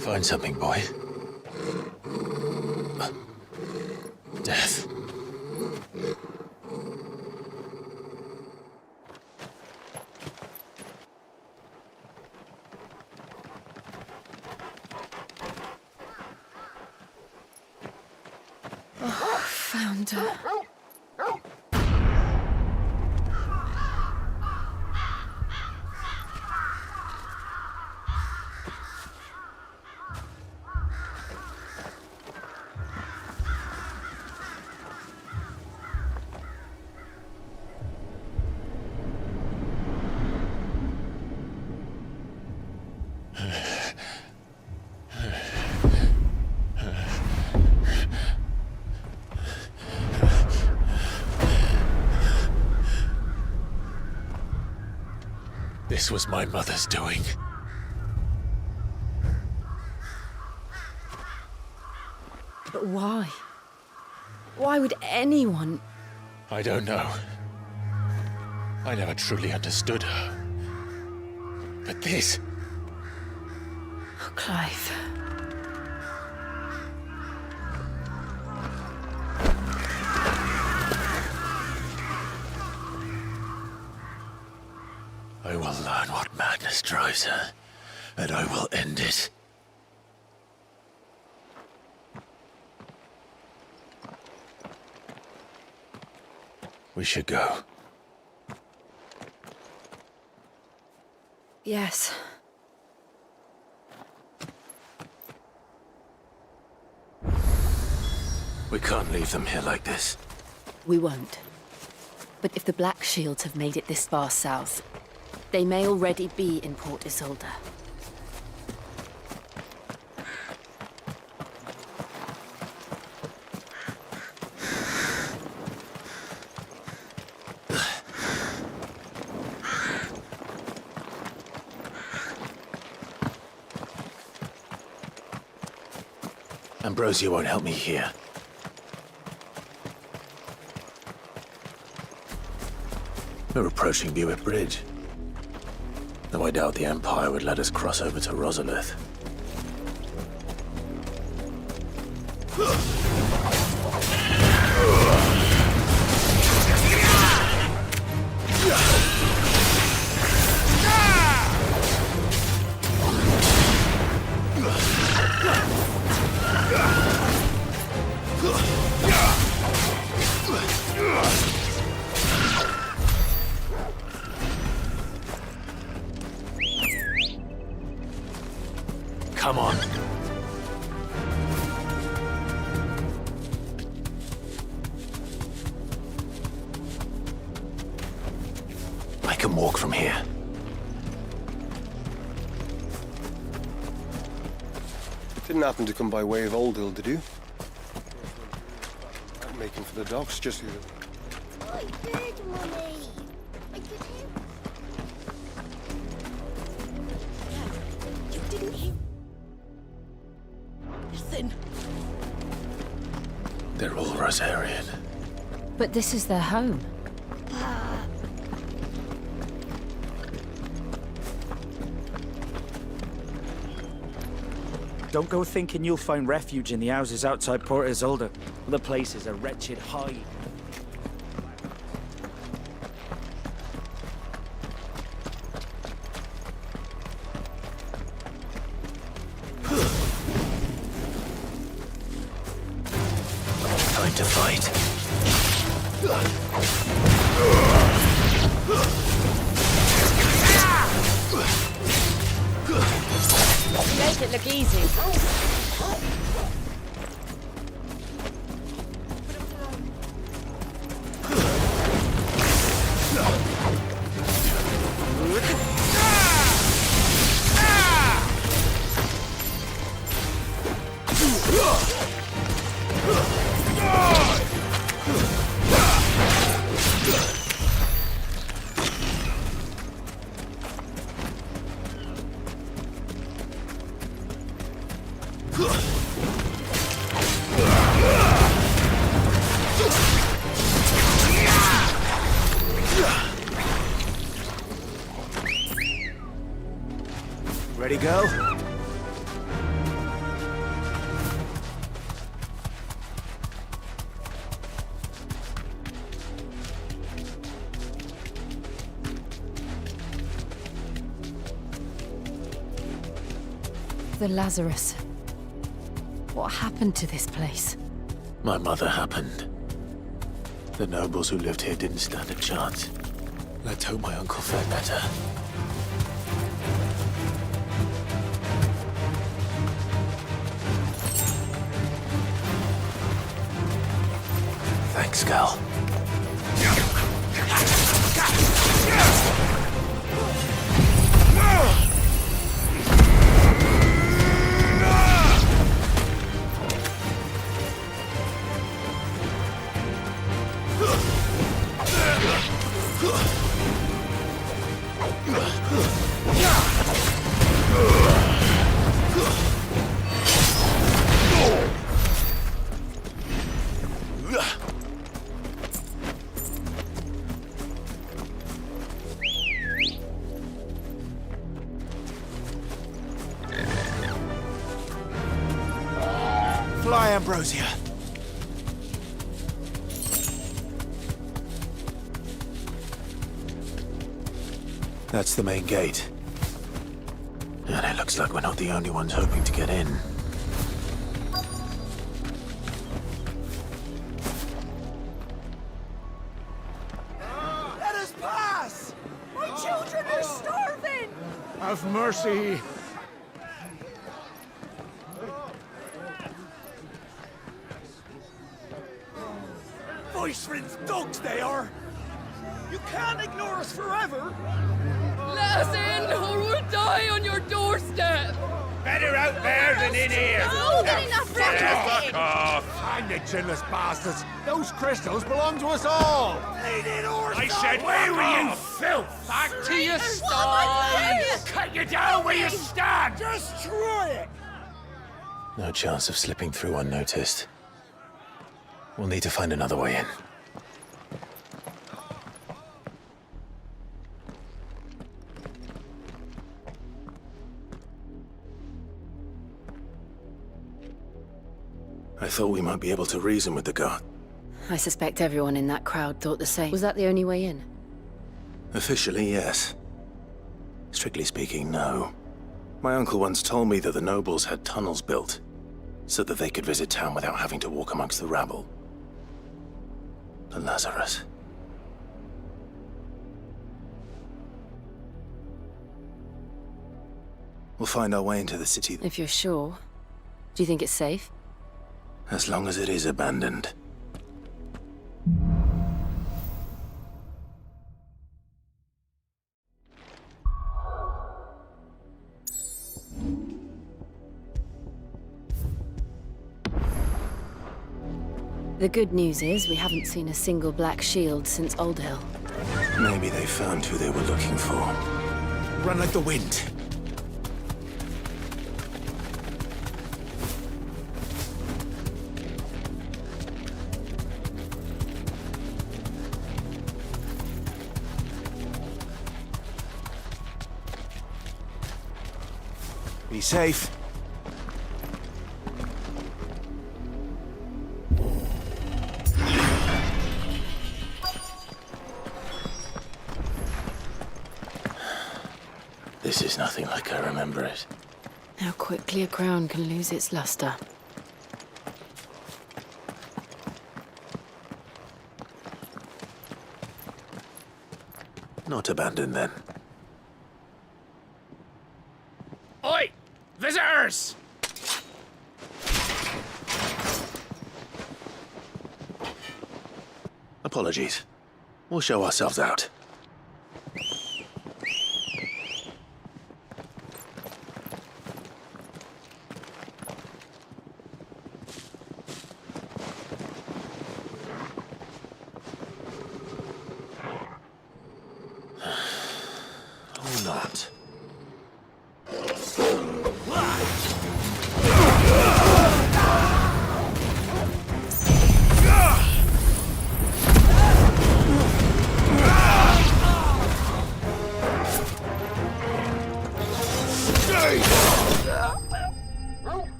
Find something, boy. Death. Oh, found her. This was my mother's doing. But why? Why would anyone... I don't know. I never truly understood her. But this... Oh, Clive. I will learn what madness drives her, and I will end it. We should go. Yes. We can't leave them here like this. We won't. But if the Black Shields have made it this far south, they may already be in Port Isolde. Ambrosia won't help me here. We're approaching Buick Bridge. Though I doubt the Empire would let us cross over to Rosalith. Come on. I can walk from here. Didn't happen to come by way of Oldhill, did you? I'm making for the docks, just you. I did, Mummy. I did. You didn't hear. Listen. They're all Rosarian. But this is their home. Don't go thinking you'll find refuge in the houses outside Port Isolde. The place is a wretched hide. Time to fight. Make it look easy. Ready, go? The Lazarus. What happened to this place? My mother happened. The nobles who lived here didn't stand a chance. Let's hope my uncle fared better. Thanks, Gal. Fly, Ambrosia. That's the main gate. And it looks like we're not the only ones hoping to get in. Let us pass! My children are starving! Have mercy! Voice-rinsed dogs they are! You can't ignore us forever! Let us in, or we'll die on your doorstep! Better out there than in here. Oh, good enough for Fuck off. Hang the chinless bastards! Those crystals belong to us all! Bleeding horse! I said, where were you, filth? Back to your stall! Cut you down where you stand! Destroy it! No chance of slipping through unnoticed. We'll need to find another way in. I thought we might be able to reason with the guard. I suspect everyone in that crowd thought the same. Was that the only way in? Officially, yes. Strictly speaking, no. My uncle once told me that the nobles had tunnels built, so that they could visit town without having to walk amongst the rabble. The Lazarus. We'll find our way into the city. If you're sure. Do you think it's safe? As long as it is abandoned. The good news is we haven't seen a single black shield since Old Hill. Maybe they found who they were looking for. Run like the wind. Be safe. This is nothing like I remember it. How quickly a crown can lose its luster. Not abandoned, then. Oi! Visitors! Apologies. We'll show ourselves out. Or not.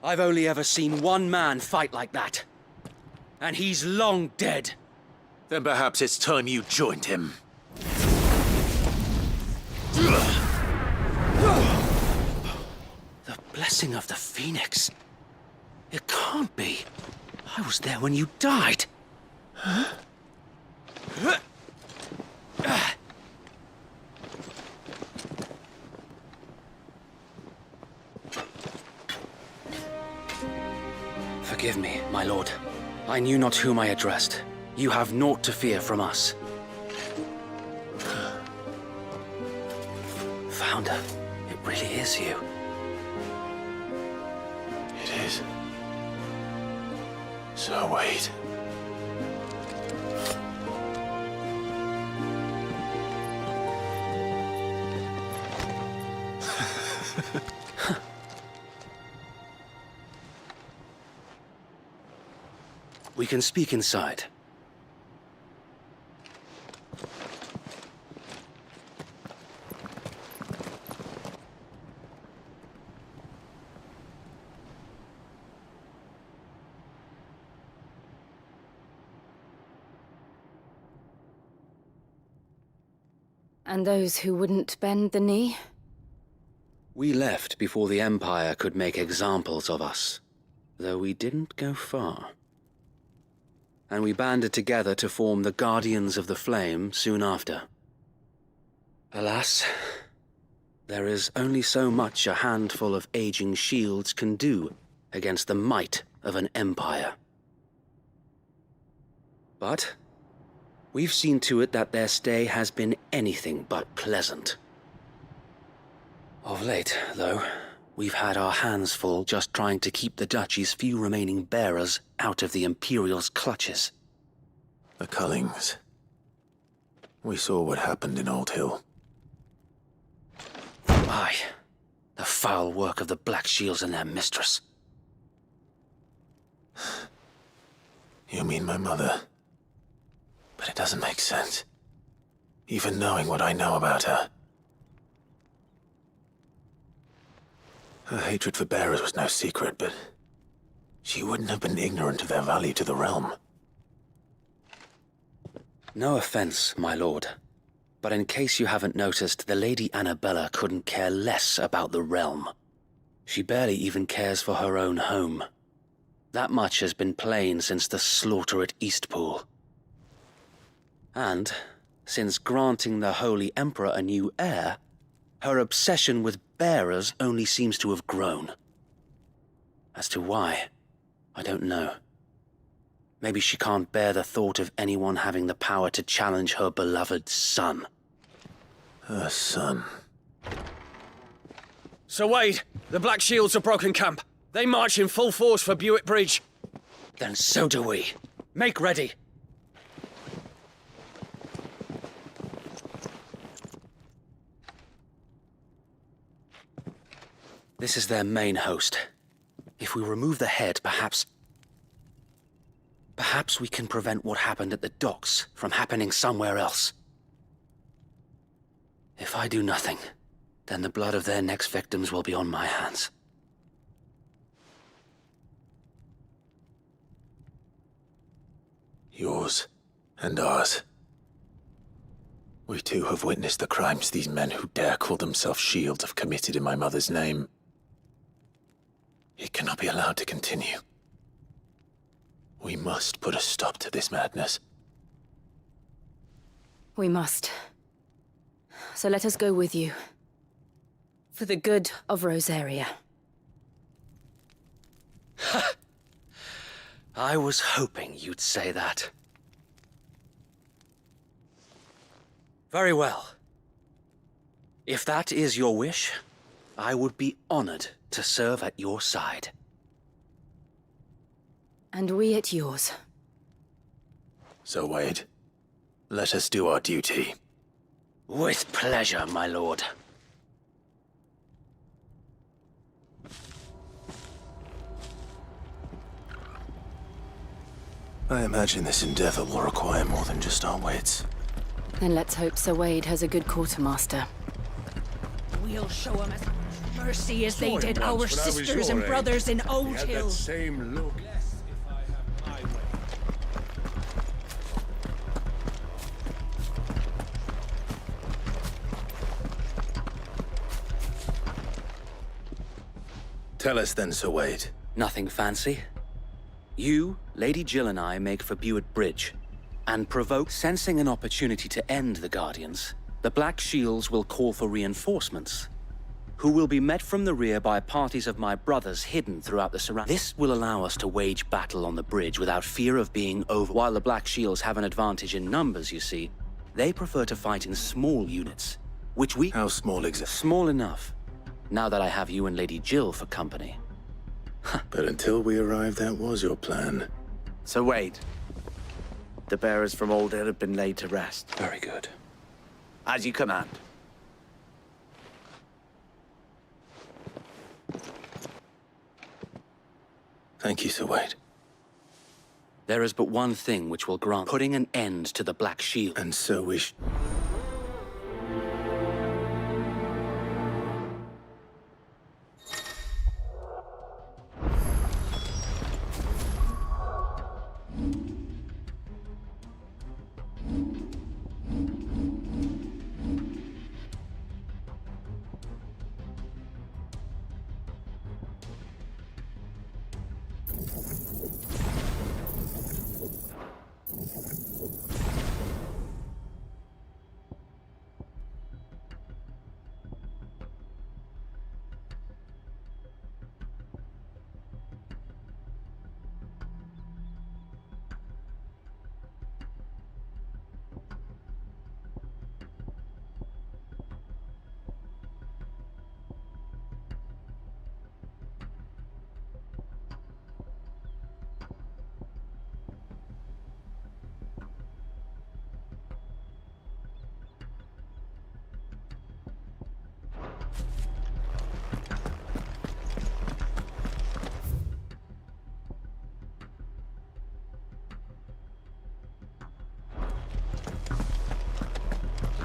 I've only ever seen one man fight like that. And he's long dead. Then perhaps it's time you joined him. The blessing of the Phoenix. It can't be. I was there when you died. Huh? Forgive me, my lord. I knew not whom I addressed. You have naught to fear from us. Founder, it really is you. It is. So wait. We can speak inside. And those who wouldn't bend the knee? We left before the Empire could make examples of us, though we didn't go far. And we banded together to form the Guardians of the Flame soon after. Alas, there is only so much a handful of aging shields can do against the might of an empire. But we've seen to it that their stay has been anything but pleasant. Of late, though, we've had our hands full just trying to keep the Duchy's few remaining bearers out of the Imperial's clutches. The Cullings. We saw what happened in Old Hill. Aye, the foul work of the Black Shields and their mistress. You mean my mother? But it doesn't make sense. Even knowing what I know about her. Her hatred for bearers was no secret, but she wouldn't have been ignorant of their value to the realm. No offense, my lord, but in case you haven't noticed, the Lady Annabella couldn't care less about the realm. She barely even cares for her own home. That much has been plain since the slaughter at Eastpool. And, since granting the Holy Emperor a new heir, her obsession with bearers only seems to have grown. As to why, I don't know. Maybe she can't bear the thought of anyone having the power to challenge her beloved son. Her son. Sir Wade, the Black Shields have broken camp. They march in full force for Buick Bridge. Then so do we. Make ready. This is their main host. If we remove the head, perhaps we can prevent what happened at the docks from happening somewhere else. If I do nothing, then the blood of their next victims will be on my hands. Yours and ours. We too have witnessed the crimes these men who dare call themselves shields have committed in my mother's name. It cannot be allowed to continue. We must put a stop to this madness. We must. So let us go with you. For the good of Rosaria. I was hoping you'd say that. Very well. If that is your wish, I would be honored to serve at your side. And we at yours. So, Wade, let us do our duty. With pleasure, my lord. I imagine this endeavor will require more than just our wits. Then let's hope Sir Wade has a good quartermaster. We'll show them as much mercy as they did our sisters and brothers in Old Hill. Same look. Tell us then, Sir Wade. Nothing fancy. You, Lady Jill and I make for Buett Bridge, and provoke, sensing an opportunity to end the Guardians, the Black Shields will call for reinforcements, who will be met from the rear by parties of my brothers hidden throughout the surroundings. This will allow us to wage battle on the bridge without fear of being over. While the Black Shields have an advantage in numbers, you see, they prefer to fight in small units, which we— How small exactly? Small enough, now that I have you and Lady Jill for company. But until we arrived, that was your plan. So Wade, the bearers from Old Hill have been laid to rest. Very good. As you command. Thank you, Sir Wade. There is but one thing which will grant putting an end to the Black Shield. And so we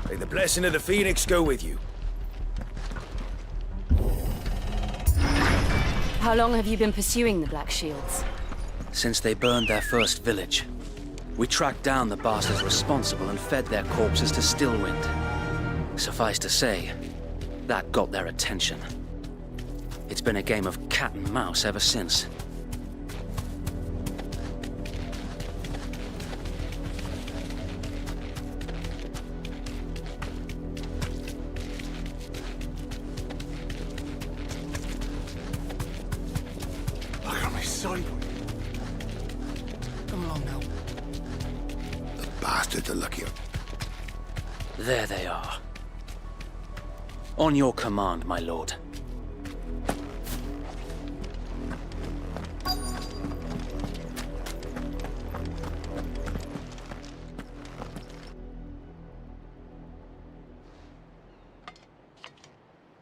May the blessing of the Phoenix go with you. How long have you been pursuing the Black Shields? Since they burned their first village, we tracked down the bastards responsible and fed their corpses to Stillwind. Suffice to say, that got their attention. It's been a game of cat and mouse ever since. Look at me sideways. Come along now. The bastards are lucky. There they are. On your command, my lord.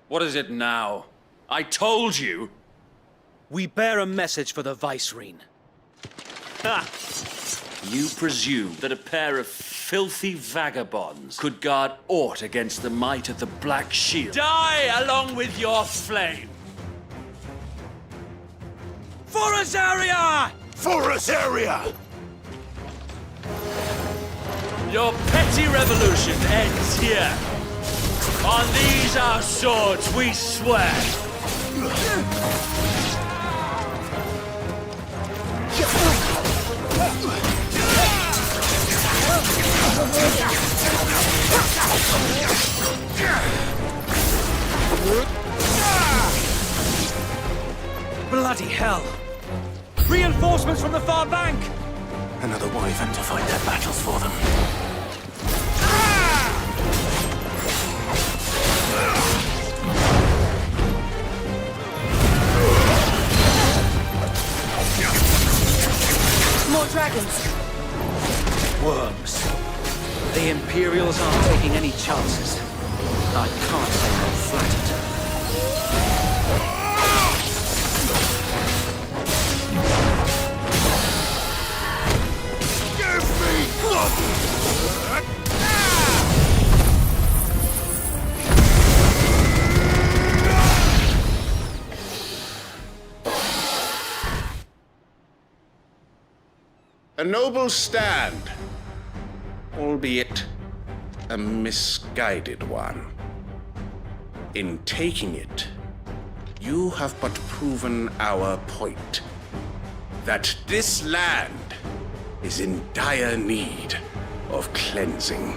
What is it now? I told you! We bear a message for the Vicereine. Ha! You presume that a pair of filthy vagabonds could guard aught against the might of the Black Shield? Die along with your flame! For Rosaria! For Rosaria! Your petty revolution ends here. On these our swords we swear. Bloody hell! Reinforcements from the far bank! Another wyvern to fight their battles for them. More dragons. Worms. The Imperials aren't taking any chances. I can't say I'm flattered. A noble stand, albeit a misguided one. In taking it, you have but proven our point, that this land is in dire need of cleansing.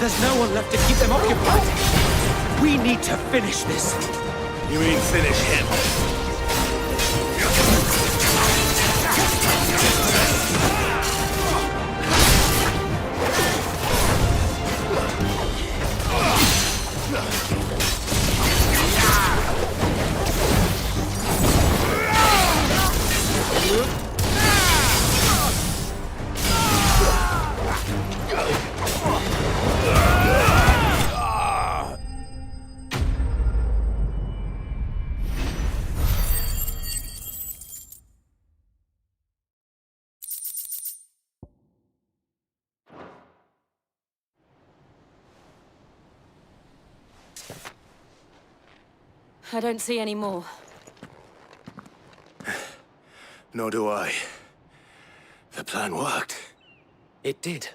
There's no one left to keep them occupied. We need to finish this. You mean finish him? I don't see any more. Nor do I. The plan worked. It did.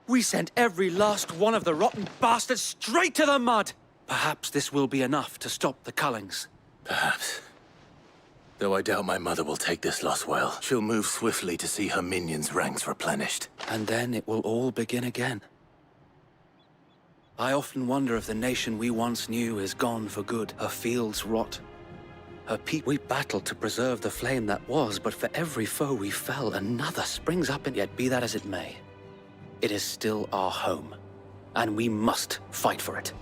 We sent every last one of the rotten bastards straight to the mud! Perhaps this will be enough to stop the Cullings. Perhaps. Though I doubt my mother will take this loss well. She'll move swiftly to see her minions' ranks replenished. And then it will all begin again. I often wonder if the nation we once knew is gone for good. Her fields rot. Her people. We battled to preserve the flame that was, but for every foe we fell, another springs up, and yet be that as it may, it is still our home, and we must fight for it.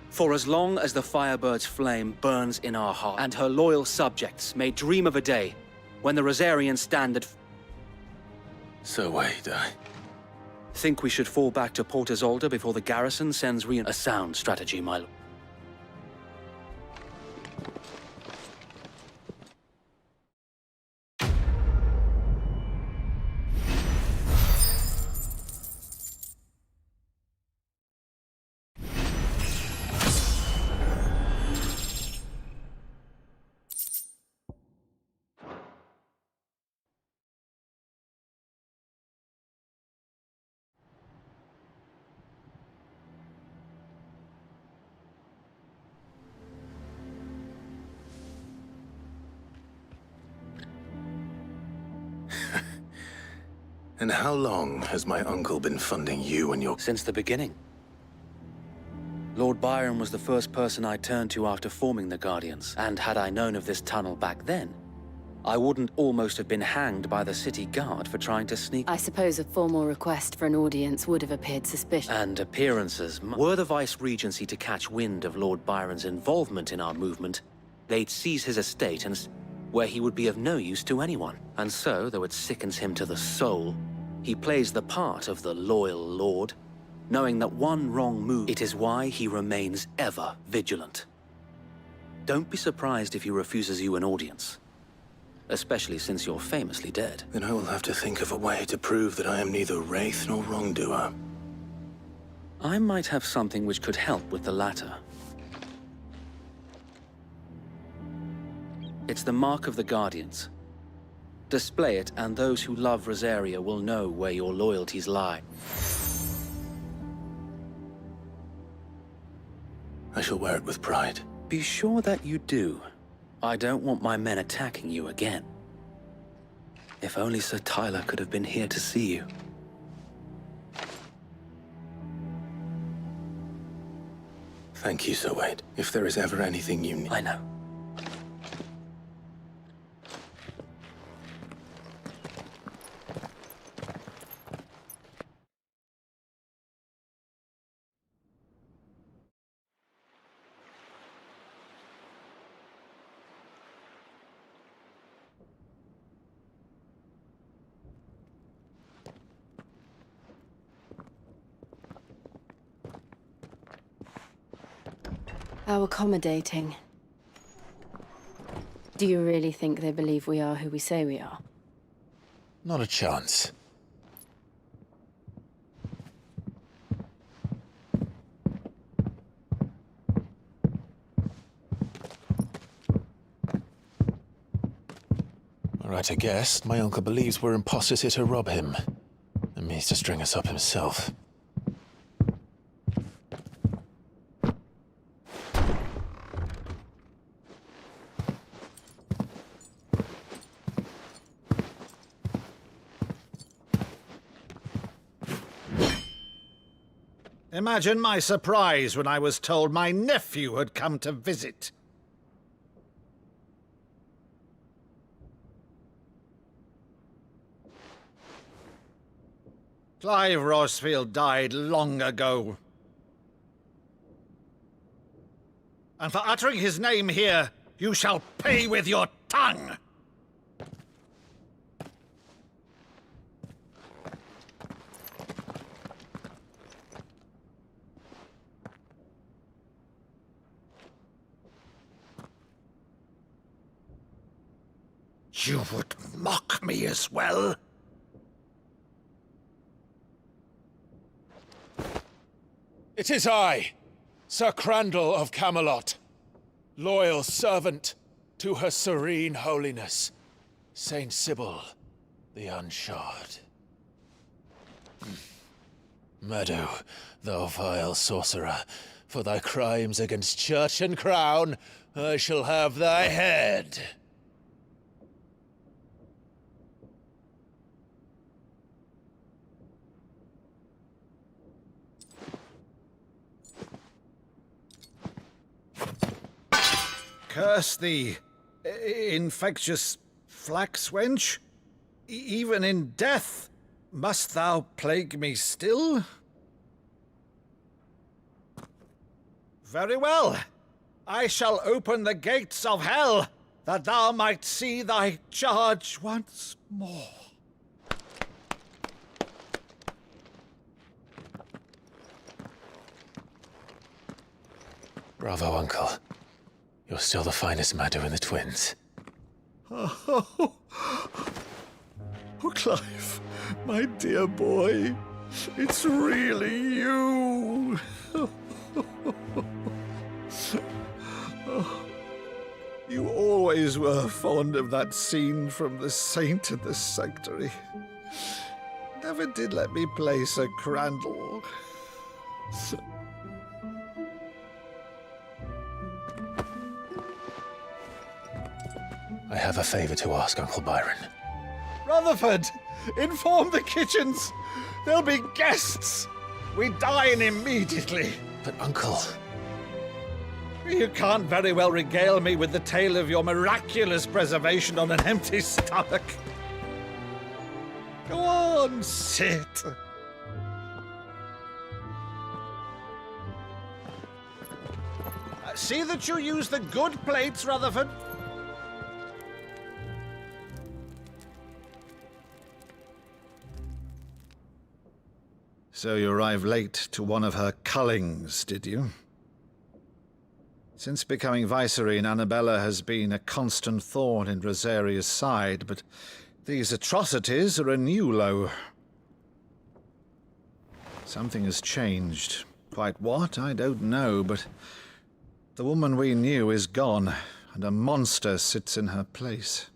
For as long as the Firebird's flame burns in our heart, and her loyal subjects may dream of a day when the Rosarian standard... So wait, Think we should fall back to Port Isolde before the garrison sends a sound strategy, my lord. And how long has my uncle been funding you and your... Since the beginning. Lord Byron was the first person I turned to after forming the Guardians, and had I known of this tunnel back then, I wouldn't almost have been hanged by the city guard for trying to sneak. I suppose a formal request for an audience would have appeared suspicious. And appearances. Were the Vice Regency to catch wind of Lord Byron's involvement in our movement, they'd seize his estate and where he would be of no use to anyone. And so, though it sickens him to the soul, he plays the part of the loyal lord, knowing that one wrong move, it is why he remains ever vigilant. Don't be surprised if he refuses you an audience, especially since you're famously dead. Then I will have to think of a way to prove that I am neither wraith nor wrongdoer. I might have something which could help with the latter. It's the mark of the Guardians. Display it, and those who love Rosaria will know where your loyalties lie. I shall wear it with pride. Be sure that you do. I don't want my men attacking you again. If only Sir Tyler could have been here to see you. Thank you, Sir Wade. If there is ever anything you need... I know. How accommodating. Do you really think they believe we are who we say we are? Not a chance. All right, I guess. My uncle believes we're imposters here to rob him, and means to string us up himself. Imagine my surprise when I was told my nephew had come to visit. Clive Rosfield died long ago. And for uttering his name here, you shall pay with your tongue! You would mock me as well? It is I, Sir Crandall of Camelot, loyal servant to her serene holiness, Saint Sybil the Unshod. Meadow, thou vile sorcerer, for thy crimes against church and crown, I shall have thy head. Curse thee, infectious flax wench. Even in death, must thou plague me still? Very well. I shall open the gates of hell, that thou might see thy charge once more. Bravo, Uncle. You're still the finest Meadow in the twins. Oh, Clive, my dear boy, it's really you. You always were fond of that scene from The Saint and the Sanctuary. Never did let me play Sir Crandall. I have a favor to ask, Uncle Byron. Rutherford, inform the kitchens. There'll be guests. We dine immediately. But, Uncle... You can't very well regale me with the tale of your miraculous preservation on an empty stomach. Go on, sit. See that you use the good plates, Rutherford. So you arrived late to one of her cullings, did you? Since becoming Vicereine, Annabella has been a constant thorn in Rosaria's side, but these atrocities are a new low. Something has changed. Quite what, I don't know, but the woman we knew is gone, and a monster sits in her place.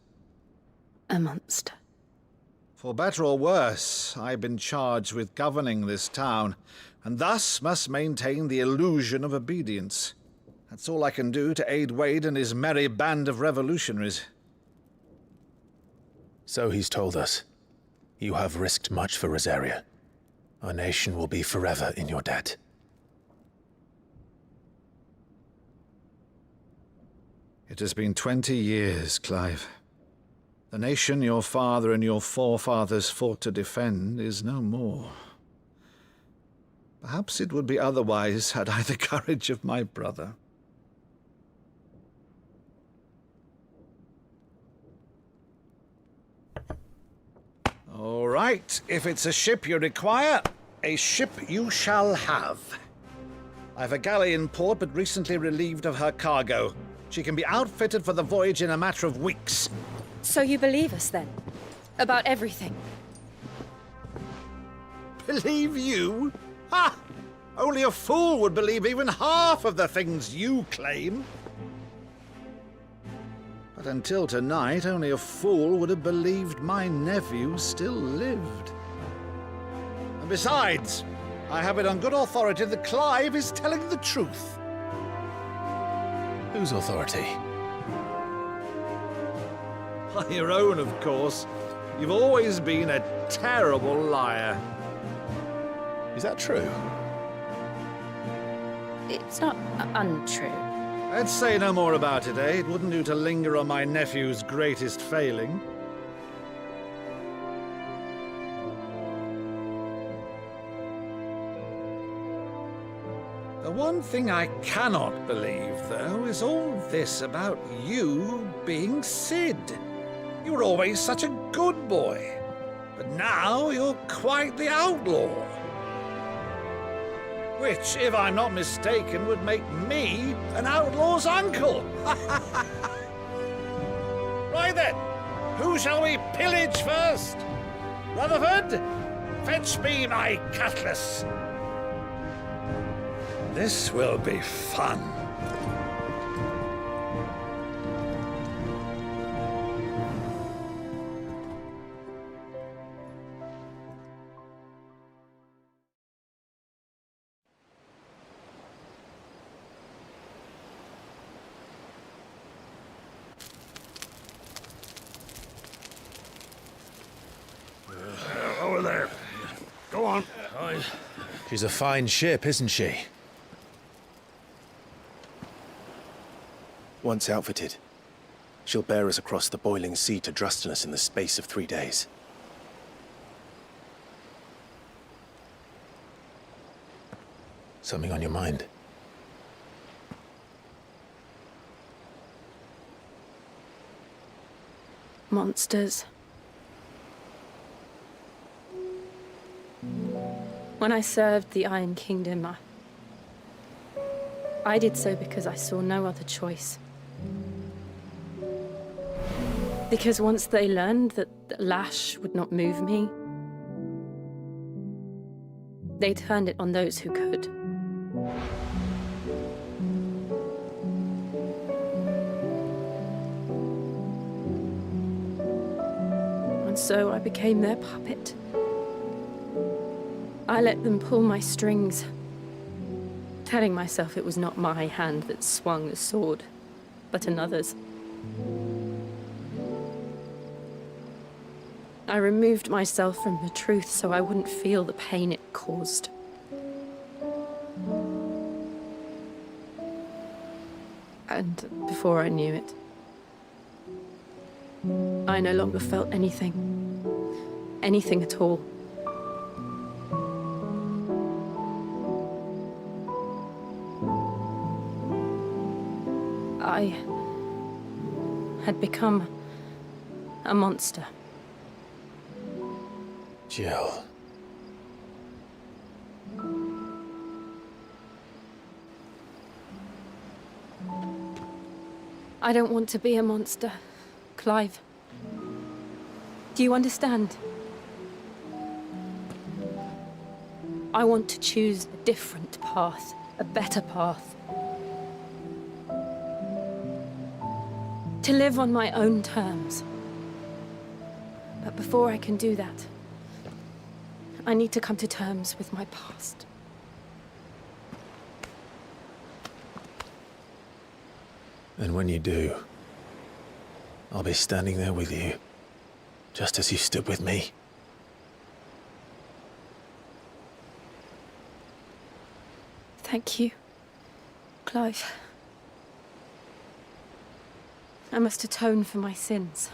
A monster? For better or worse, I've been charged with governing this town, and thus must maintain the illusion of obedience. That's all I can do to aid Wade and his merry band of revolutionaries. So he's told us. You have risked much for Rosaria. Our nation will be forever in your debt. It has been 20 years, Clive. The nation your father and your forefathers fought to defend is no more. Perhaps it would be otherwise had I the courage of my brother. All right, if it's a ship you require, a ship you shall have. I've a galley in port, but recently relieved of her cargo. She can be outfitted for the voyage in a matter of weeks. So you believe us, then? About everything? Believe you? Ha! Only a fool would believe even half of the things you claim. But until tonight, only a fool would have believed my nephew still lived. And besides, I have it on good authority that Clive is telling the truth. Whose authority? Your own, of course. You've always been a terrible liar. Is that true? It's not untrue. Let's say no more about it, eh? It wouldn't do to linger on my nephew's greatest failing. The one thing I cannot believe, though, is all this about you being Sid. You were always such a good boy, but now you're quite the outlaw. Which, if I'm not mistaken, would make me an outlaw's uncle. Right then, who shall we pillage first? Rutherford, fetch me my cutlass. This will be fun. Over there. Go on. She's a fine ship, isn't she? Once outfitted, she'll bear us across the boiling sea to Drustinus in the space of 3 days. Something on your mind? Monsters. When I served the Iron Kingdom, I did so because I saw no other choice. Because once they learned that the lash would not move me, they turned it on those who could. And so I became their puppet. I let them pull my strings, telling myself it was not my hand that swung the sword, but another's. I removed myself from the truth so I wouldn't feel the pain it caused. And before I knew it, I no longer felt anything. Anything at all. I had become a monster. Jill. I don't want to be a monster, Clive. Do you understand? I want to choose a different path, a better path. To live on my own terms. But before I can do that, I need to come to terms with my past. And when you do, I'll be standing there with you, just as you stood with me. Thank you, Clive. I must atone for my sins.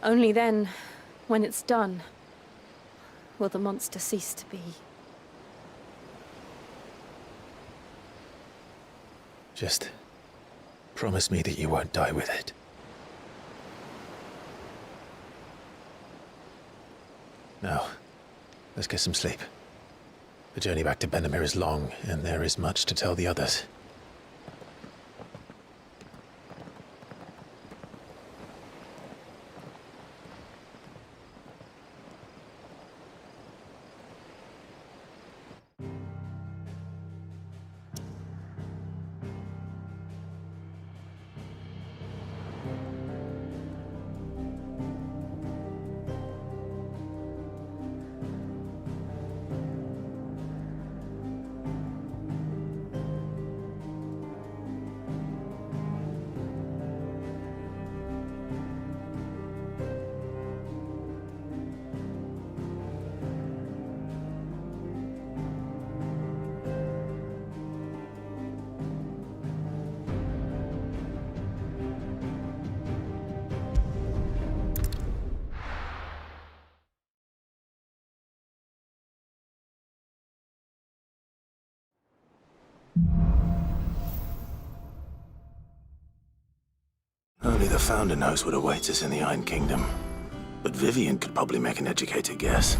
Only then, when it's done, will the monster cease to be. Just promise me that you won't die with it. Now, let's get some sleep. The journey back to Benamir is long, and there is much to tell the others. Only the Founder knows what awaits us in the Iron Kingdom. But Vivian could probably make an educated guess.